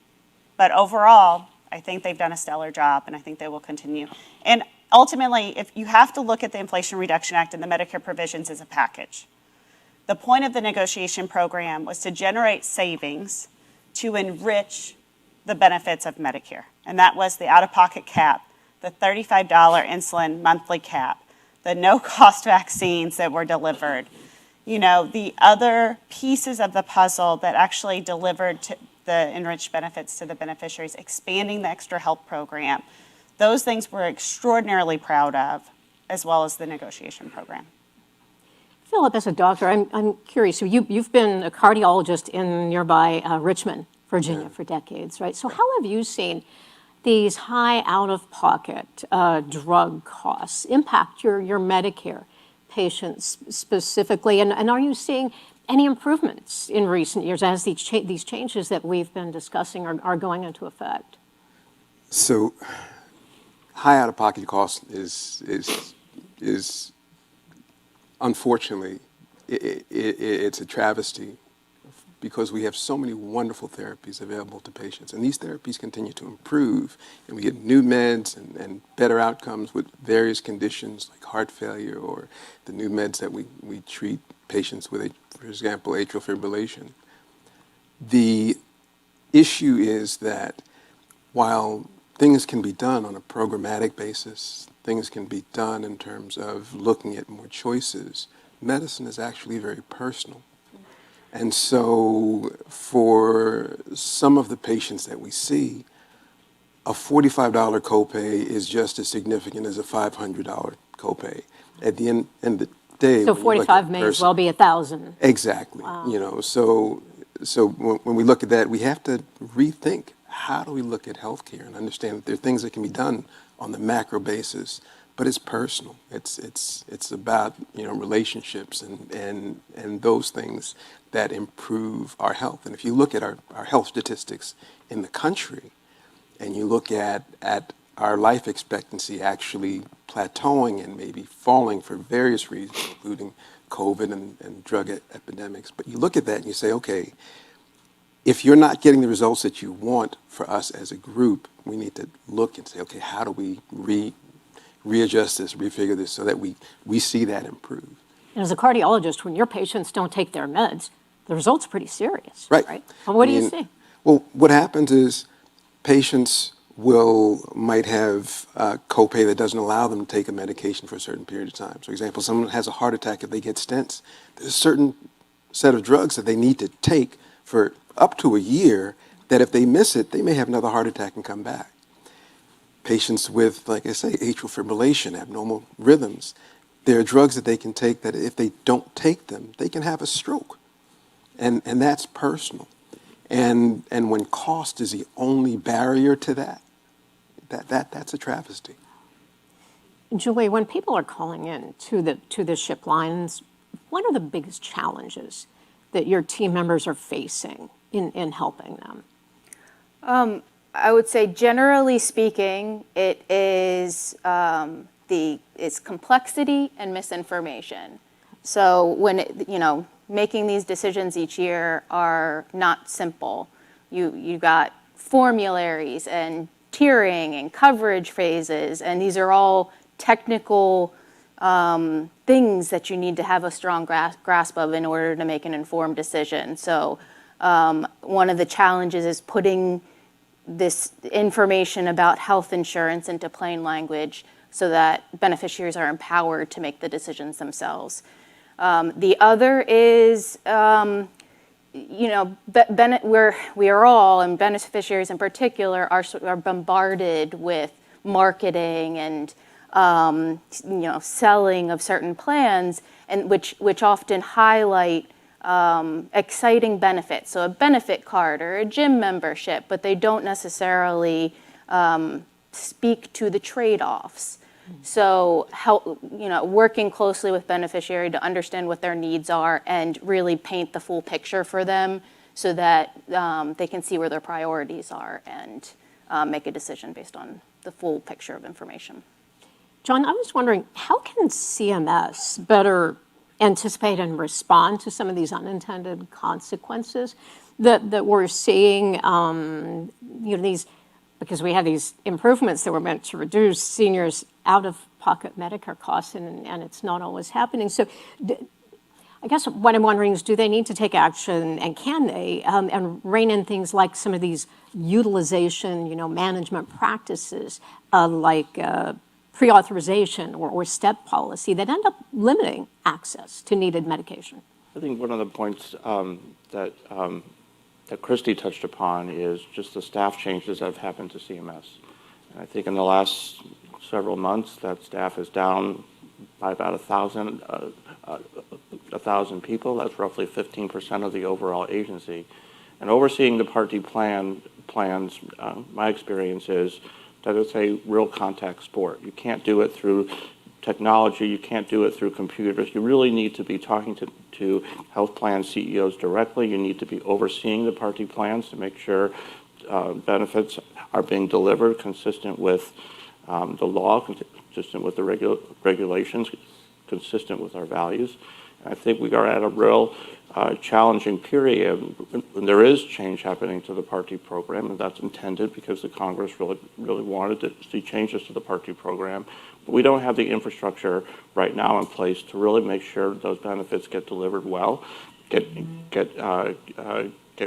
But overall, I think they've done a stellar job, and I think they will continue. And ultimately, if you have to look at the Inflation Reduction Act and the Medicare provisions as a package. The point of the negotiation program was to generate savings to enrich the benefits of Medicare. And that was the out-of-pocket cap, the $35 insulin monthly cap, the no-cost vaccines that were delivered, the other pieces of the puzzle that actually delivered to the enriched benefits to the beneficiaries, expanding the extra help program. Those things we're extraordinarily proud of, as well as the negotiation program. Philip, as a doctor, I'm curious. So you've been a cardiologist in nearby Richmond, Virginia, for decades, right? So how have you seen these high out-of-pocket drug costs impact your Medicare patients specifically? And are you seeing any improvements in recent years as these changes that we've been discussing are going into effect? So high out-of-pocket cost is unfortunately, it's a travesty because we have so many wonderful therapies available to patients, and these therapies continue to improve, and we get new meds and better outcomes with various conditions like heart failure or the new meds that we treat patients with, for example, atrial fibrillation. The issue is that while things can be done on a programmatic basis, things can be done in terms of looking at more choices, medicine is actually very personal. And so for some of the patients that we see, a $45 copay is just as significant as a $500 copay. At the end of the day, so 45 may as well be 1,000. Exactly. Wow. So when we look at that, we have to rethink how do we look at healthcare and understand that there are things that can be done on the macro basis, but it's personal. It's about relationships and those things that improve our health. And if you look at our health statistics in the country, and you look at our life expectancy actually plateauing and maybe falling for various reasons, including COVID and drug epidemics, but you look at that and you say, okay, if you're not getting the results that you want for us as a group, we need to look and say, okay, how do we readjust this, refigure this so that we see that improve? And as a cardiologist, when your patients don't take their meds, the results are pretty serious. Right. Well, what do you see? Well, what happens is patients might have a copay that doesn't allow them to take a medication for a certain period of time. So, for example, someone has a heart attack, if they get stents, there's a certain set of drugs that they need to take for up to a year that if they miss it, they may have another heart attack and come back. Patients with, like I say, atrial fibrillation, abnormal rhythms, there are drugs that they can take that if they don't take them, they can have a stroke. And that's personal. And when cost is the only barrier to that's a travesty. Julie, when people are calling in to the ship lines, what are the biggest challenges that your team members are facing in helping them? I would say, generally speaking, it is it's complexity and misinformation. So making these decisions each year are not simple. You got formularies and tiering and coverage phases, and these are all technical things that you need to have a strong grasp of in order to make an informed decision. So one of the challenges is putting this information about health insurance into plain language so that beneficiaries are empowered to make the decisions themselves. The other is, we are all, and beneficiaries in particular, are bombarded with marketing and selling of certain plans, and which often highlight exciting benefits. So a benefit card or a gym membership, but they don't necessarily speak to the trade-offs. So working closely with beneficiary to understand what their needs are and really paint the full picture for them so that they can see where their priorities are and make a decision based on the full picture of information. John, I was wondering, how can CMS better anticipate and respond to some of these unintended consequences that we're seeing, because we have these improvements that were meant to reduce seniors' out-of-pocket Medicare costs, and it's not always happening. So I guess what I'm wondering is, do they need to take action, and can they, and rein in things like some of these utilization, management practices, like pre-authorization or step policy that end up limiting access to needed medication? I think one of the points that Christy touched upon is just the staff changes that have happened to CMS. And I think in the last several months that staff is down by about 1,000 people. That's roughly 15% of the overall agency. And overseeing the Part D plans, my experience is that it's a real contact sport. You can't do it through technology, you can't do it through computers. You really need to be talking to health plan CEOs directly. You need to be overseeing the Part D plans to make sure benefits are being delivered consistent with the law, consistent with the regulations, consistent with our values. And I think we are at a real challenging period when there is change happening to the Part D program, and that's intended because the Congress really wanted to see changes to the Part D program. But we don't have the infrastructure right now in place to really make sure those benefits get delivered well, get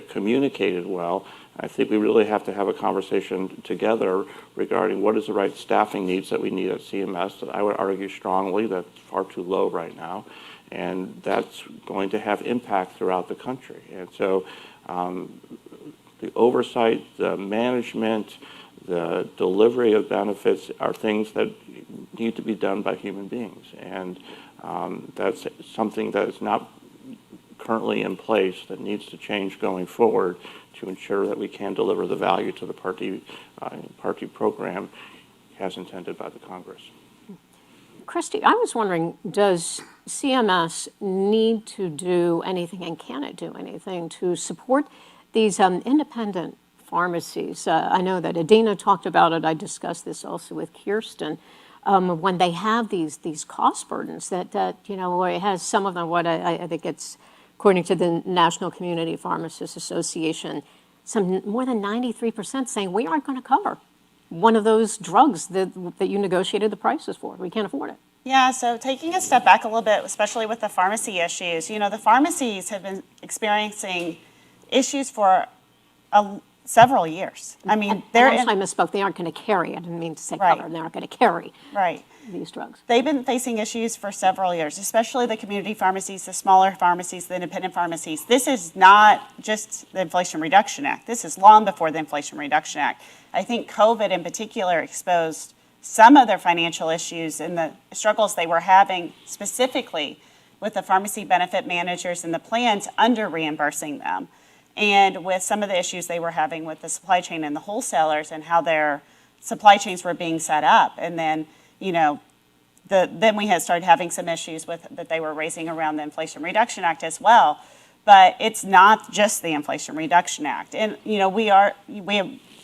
communicated well. I think we really have to have a conversation together regarding what is the right staffing needs that we need at CMS. That I would argue strongly that's far too low right now, and that's going to have impact throughout the country. And so the oversight, the management, the delivery of benefits are things that need to be done by human beings. And that's something that is not currently in place that needs to change going forward to ensure that we can deliver the value to the Part D program as intended by the Congress. Christy, I was wondering, does CMS need to do anything, and can it do anything to support these independent pharmacies? I know that Adina talked about it. I discussed this also with Kirsten. When they have these cost burdens that it has some of them, what I think it's, according to the National Community Pharmacists Association, more than 93% saying we aren't going to cover one of those drugs that you negotiated the prices for. We can't afford it. Yeah, so taking a step back a little bit, especially with the pharmacy issues, the pharmacies have been experiencing issues for several years. I mean, I misspoke. They aren't going to carry. I didn't mean to say cover. They aren't going to carry these drugs. They've been facing issues for several years, especially the community pharmacies, the smaller pharmacies, the independent pharmacies. This is not just the Inflation Reduction Act. This is long before the Inflation Reduction Act. I think COVID in particular exposed some of their financial issues and the struggles they were having specifically with the pharmacy benefit managers and the plans under reimbursing them, and with some of the issues they were having with the supply chain and the wholesalers and how their supply chains were being set up. And then, then we had started having some issues with that they were raising around the Inflation Reduction Act as well. But it's not just the Inflation Reduction Act. And,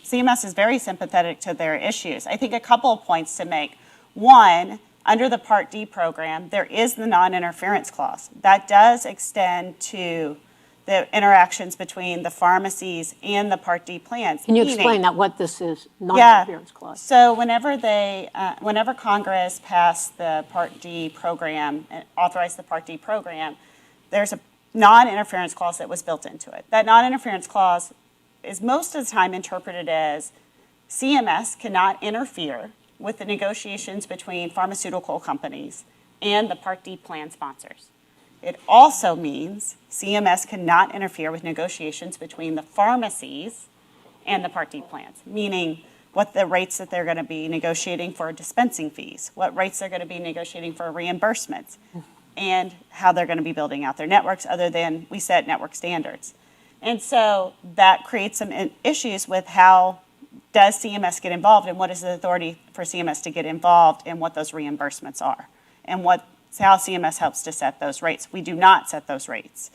CMS is very sympathetic to their issues. I think a couple of points to make. One, under the Part D program, there is the non-interference clause. That does extend to the interactions between the pharmacies and the Part D plans. Can you explain that, what this is, non-interference clause? So whenever Congress passed the Part D program, authorized the Part D program, there's a non-interference clause that was built into it. That non-interference clause is most of the time interpreted as CMS cannot interfere with the negotiations between pharmaceutical companies and the Part D plan sponsors. It also means CMS cannot interfere with negotiations between the pharmacies and the Part D plans, meaning what the rates that they're going to be negotiating for dispensing fees, what rates they're going to be negotiating for reimbursements, and how they're going to be building out their networks other than we set network standards. And so that creates some issues with how does CMS get involved and what is the authority for CMS to get involved and what those reimbursements are and how CMS helps to set those rates. We do not set those rates.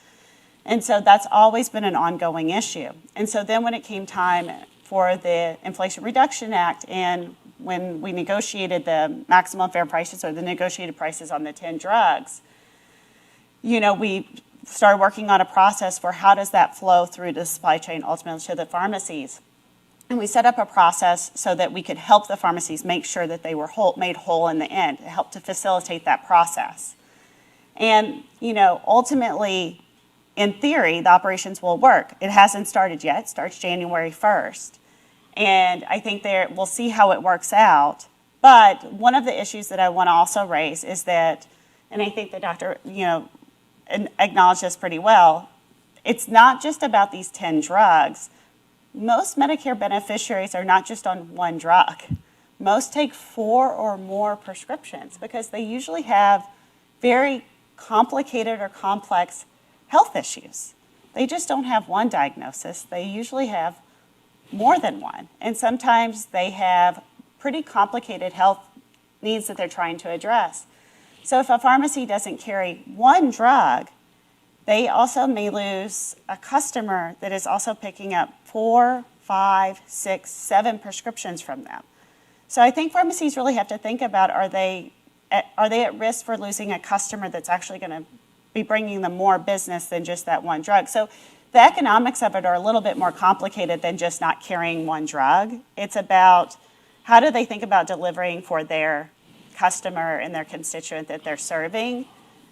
And so that's always been an ongoing issue. And so then when it came time for the Inflation Reduction Act and when we negotiated the maximum fair prices or the negotiated prices on the 10 drugs, we started working on a process for how does that flow through the supply chain ultimately to the pharmacies. And we set up a process so that we could help the pharmacies make sure that they were made whole in the end, to help to facilitate that process. And, ultimately, in theory, the operations will work. It hasn't started yet. It starts January 1st. And I think we'll see how it works out. But one of the issues that I want to also raise is that, and I think the doctor, acknowledged this pretty well, it's not just about these 10 drugs. Most Medicare beneficiaries are not just on one drug. Most take 4 or more prescriptions because they usually have very complicated or complex health issues. They just don't have one diagnosis. They usually have more than one. And sometimes they have pretty complicated health needs that they're trying to address. So if a pharmacy doesn't carry one drug, they also may lose a customer that is also picking up 4, 5, 6, 7 prescriptions from them. So I think pharmacies really have to think about, are they at risk for losing a customer that's actually going to be bringing them more business than just that one drug? So the economics of it are a little bit more complicated than just not carrying one drug. It's about how do they think about delivering for their customer and their constituent that they're serving,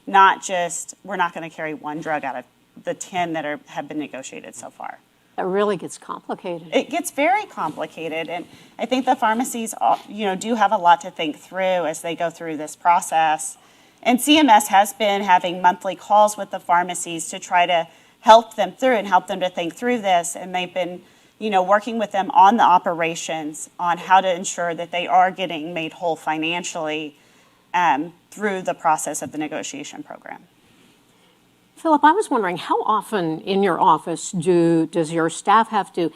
not just we're not going to carry one drug out of the 10 that have been negotiated so far. That really gets complicated. It gets very complicated, and I think the pharmacies, do have a lot to think through as they go through this process. And CMS has been having monthly calls with the pharmacies to try to help them through and help them to think through this, and they've been, working with them on the operations on how to ensure that they are getting made whole financially through the process of the negotiation program. Philip, I was wondering, how often in your office does your staff have to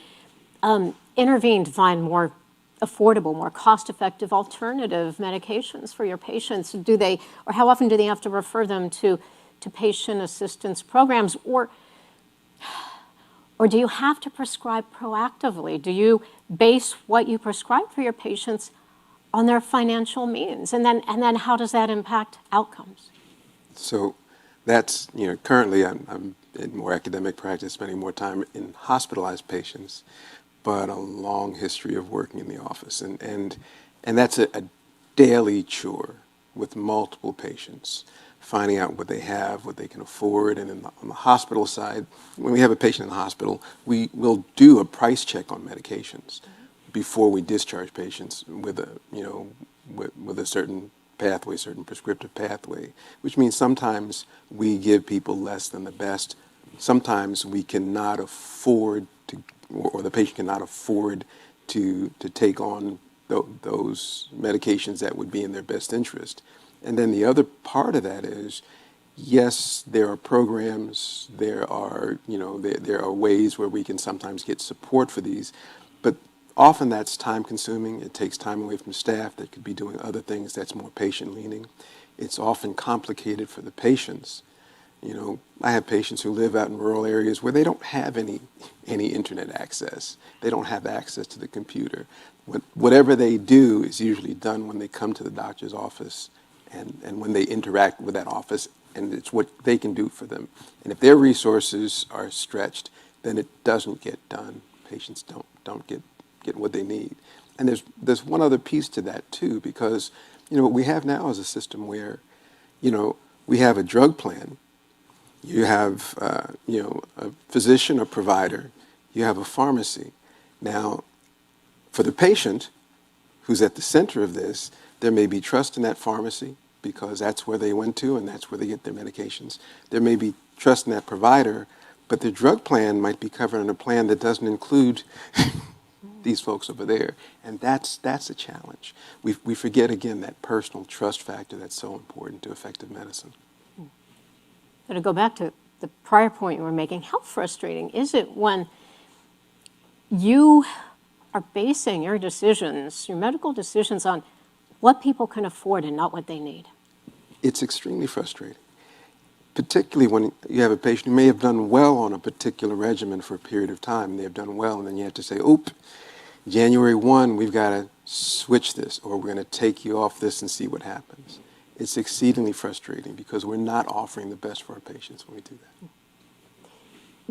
intervene to find more affordable, more cost-effective alternative medications for your patients? Or how often do they have to refer them to patient assistance programs? Or do you have to prescribe proactively? Do you base what you prescribe for your patients on their financial means? And then how does that impact outcomes? So that's, currently I'm in more academic practice, spending more time in hospitalized patients, but a long history of working in the office. And that's a daily chore with multiple patients, finding out what they have, what they can afford. And on the hospital side, when we have a patient in the hospital, we will do a price check on medications before we discharge patients with a certain pathway, certain prescriptive pathway, which means sometimes we give people less than the best. Sometimes we cannot afford to, or the patient cannot afford to take on those medications that would be in their best interest. And then the other part of that is, yes, there are programs, there are ways where we can sometimes get support for these, but often that's time consuming. It takes time away from staff that could be doing other things that's more patient leaning. It's often complicated for the patients. I have patients who live out in rural areas where they don't have any internet access. They don't have access to the computer. Whatever they do is usually done when they come to the doctor's office and when they interact with that office, and it's what they can do for them. And if their resources are stretched, then it doesn't get done. Patients don't get what they need. And there's one other piece to that too, because what we have now is a system where we have a drug plan, you have a physician or provider, you have a pharmacy. Now, for the patient who's at the center of this, there may be trust in that pharmacy because that's where they went to and that's where they get their medications. There may be trust in that provider, but their drug plan might be covered in a plan that doesn't include these folks over there. And that's a challenge. We forget, again, that personal trust factor that's so important to effective medicine. So to go back to the prior point you were making, how frustrating is it when you are basing your decisions, your medical decisions, on what people can afford and not what they need? It's extremely frustrating, particularly when you have a patient who may have done well on a particular regimen for a period of time, and they have done well, and then you have to say, January 1, we've got to switch this, or we're going to take you off this and see what happens. It's exceedingly frustrating because we're not offering the best for our patients when we do that.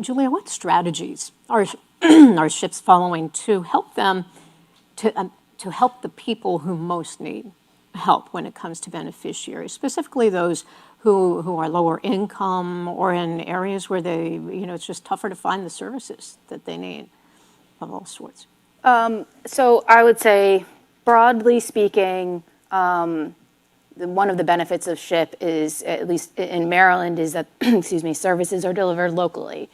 Julia, what strategies are SHIPs following to help them, to help the people who most need help when it comes to beneficiaries, specifically those who are lower income or in areas where it's just tougher to find the services that they need of all sorts? So I would say, broadly speaking, one of the benefits of SHIP is, at least in Maryland, is that services are delivered locally.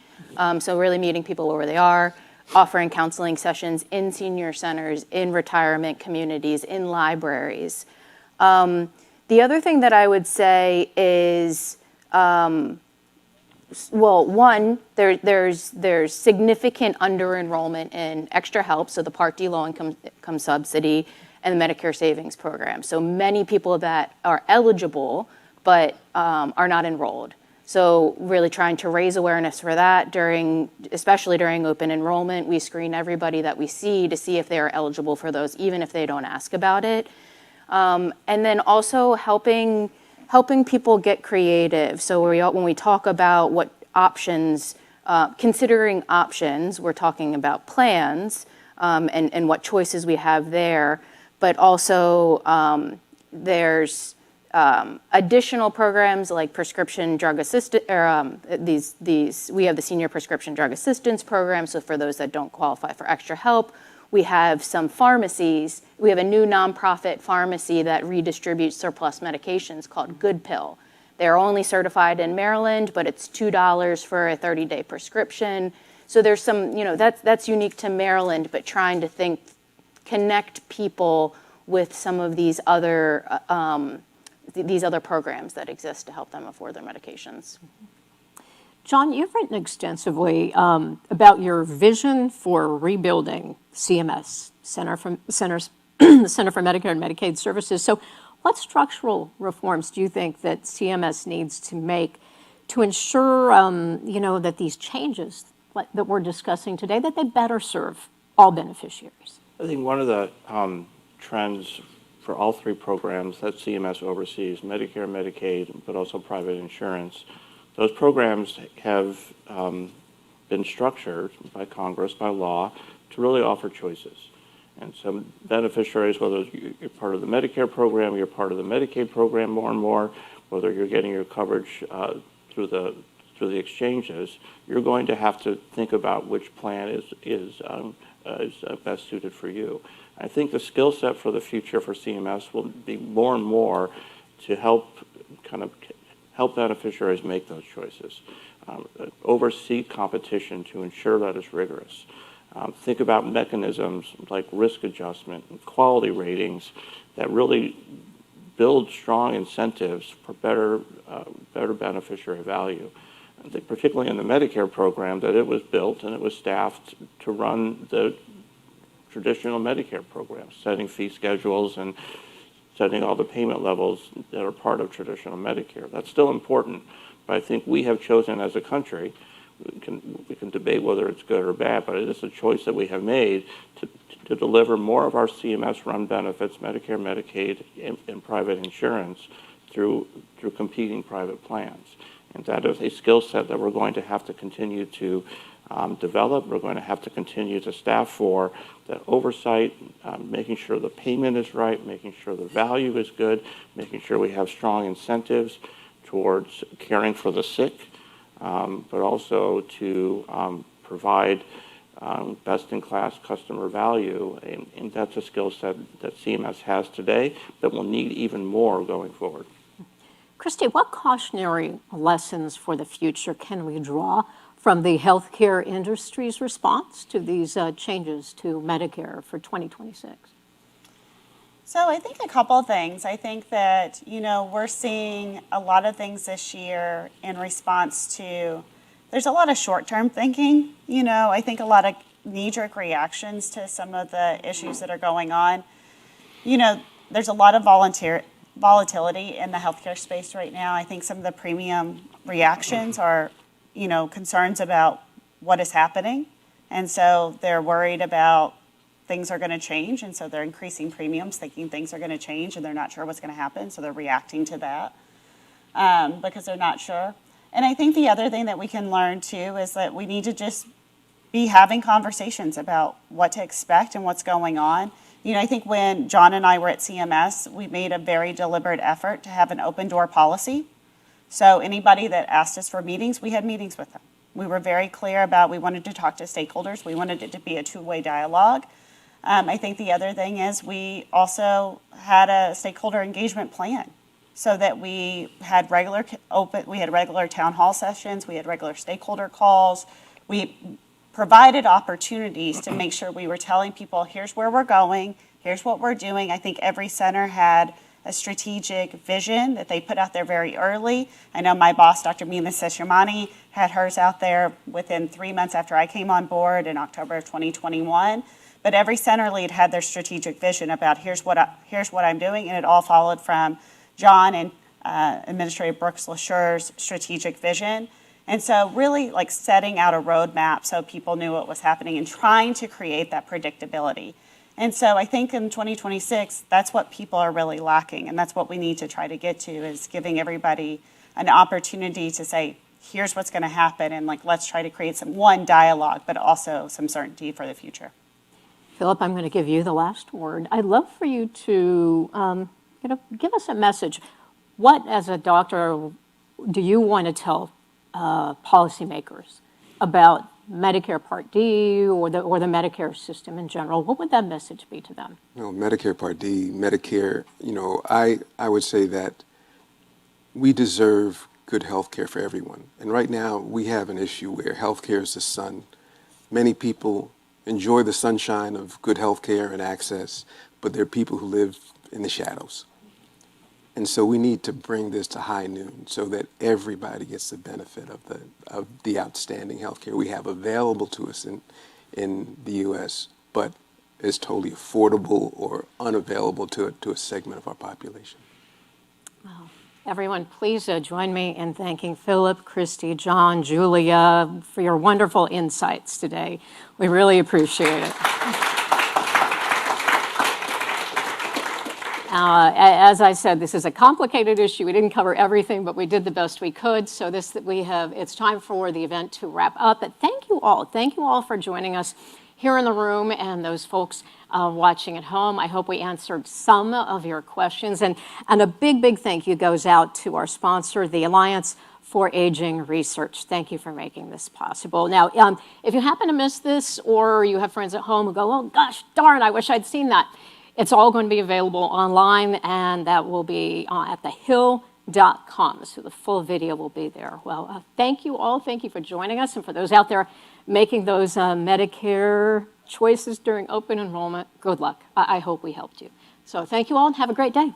So really meeting people where they are, offering counseling sessions in senior centers, in retirement communities, in libraries. The other thing that I would say is, one, there's significant under-enrollment in extra help, so the Part D low-income subsidy and the Medicare Savings Program. So many people that are eligible but are not enrolled. So really trying to raise awareness for that especially during open enrollment. We screen everybody that we see to see if they are eligible for those, even if they don't ask about it. And then also helping people get creative. So when we talk about what options, considering options, we're talking about plans and what choices we have there. But also there's additional programs like prescription drug assistance, we have the Senior Prescription Drug Assistance Program. So for those that don't qualify for extra help, we have some pharmacies. We have a new nonprofit pharmacy that redistributes surplus medications called Good Pill. They're only certified in Maryland, but it's $2 for a 30-day prescription. So there's some, that's unique to Maryland, but trying to connect people with some of these other programs that exist to help them afford their medications. John, you've written extensively about your vision for rebuilding CMS, the Center for Medicare and Medicaid Services. So what structural reforms do you think that CMS needs to make to ensure, that these changes that we're discussing today, that they better serve all beneficiaries? I think one of the trends for all three programs that CMS oversees, Medicare, Medicaid, but also private insurance, those programs have been structured by Congress, by law, to really offer choices. And some beneficiaries, whether you're part of the Medicare program, you're part of the Medicaid program more and more, whether you're getting your coverage through the exchanges, you're going to have to think about which plan is best suited for you. I think the skill set for the future for CMS will be more and more to help beneficiaries make those choices, oversee competition to ensure that it's rigorous. Think about mechanisms like risk adjustment and quality ratings that really build strong incentives for better beneficiary value. I think particularly in the Medicare program that it was built and it was staffed to run the traditional Medicare programs, setting fee schedules and setting all the payment levels that are part of traditional Medicare. That's still important, but I think we have chosen as a country, we can debate whether it's good or bad, but it is a choice that we have made to deliver more of our CMS-run benefits, Medicare, Medicaid, and private insurance, through competing private plans. And that is a skill set that we're going to have to continue to develop. We're going to have to continue to staff for that oversight, making sure the payment is right, making sure the value is good, making sure we have strong incentives towards caring for the sick, but also to provide best-in-class customer value. And that's a skill set that CMS has today that will need even more going forward. Christy, what cautionary lessons for the future can we draw from the healthcare industry's response to these changes to Medicare for 2026? So I think a couple of things. I think that, we're seeing a lot of things this year in response to, there's a lot of short-term thinking. I think a lot of knee-jerk reactions to some of the issues that are going on. There's a lot of volatility in the healthcare space right now. I think some of the premium reactions are, concerns about what is happening. And so they're worried about things are going to change. And so they're increasing premiums, thinking things are going to change, and they're not sure what's going to happen. So they're reacting to that because they're not sure. And I think the other thing that we can learn too is that we need to just be having conversations about what to expect and what's going on. I think when John and I were at CMS, we made a very deliberate effort to have an open door policy. So anybody that asked us for meetings, we had meetings with them. We were very clear about we wanted to talk to stakeholders. We wanted it to be a two-way dialogue. I think the other thing is we also had a stakeholder engagement plan so that we had regular town hall sessions, we had regular stakeholder calls. We provided opportunities to make sure we were telling people, here's where we're going, here's what we're doing. I think every center had a strategic vision that they put out there very early. I know my boss, Dr. Meena Seshamani, had hers out there within 3 months after I came on board in October of 2021. But every center lead had their strategic vision about here's what I'm doing, and it all followed from John and Administrator Brooks LaSure's strategic vision. And so really like setting out a roadmap so people knew what was happening and trying to create that predictability. And so I think in 2026, that's what people are really lacking. And that's what we need to try to get to, is giving everybody an opportunity to say, here's what's going to happen. And let's try to create some dialogue, but also some certainty for the future. Philip, I'm going to give you the last word. I'd love for you to give us a message. What, as a doctor, do you want to tell policymakers about Medicare Part D or the Medicare system in general? What would that message be to them? Medicare Part D, Medicare, I would say that we deserve good health care for everyone. And right now we have an issue where health care is the sun. Many people enjoy the sunshine of good health care and access, but there are people who live in the shadows. And so we need to bring this to high noon so that everybody gets the benefit of the outstanding health care we have available to us in the U.S., but is totally affordable or unavailable to a segment of our population. Wow. Everyone, please join me in thanking Philip, Christy, John, Julia for your wonderful insights today. We really appreciate it. As I said, this is a complicated issue. We didn't cover everything, but we did the best we could. So it's time for the event to wrap up. But thank you all. Thank you all for joining us here in the room and those folks watching at home. I hope we answered some of your questions. And a big, big thank you goes out to our sponsor, the Alliance for Aging Research. Thank you for making this possible. Now, if you happen to miss this or you have friends at home who go, oh, gosh, darn, I wish I'd seen that. It's all going to be available online, and that will be at thehill.com. So the full video will be there. Well, thank you all. Thank you for joining us. And for those out there making those Medicare choices during open enrollment, good luck. I hope we helped you. So thank you all and have a great day.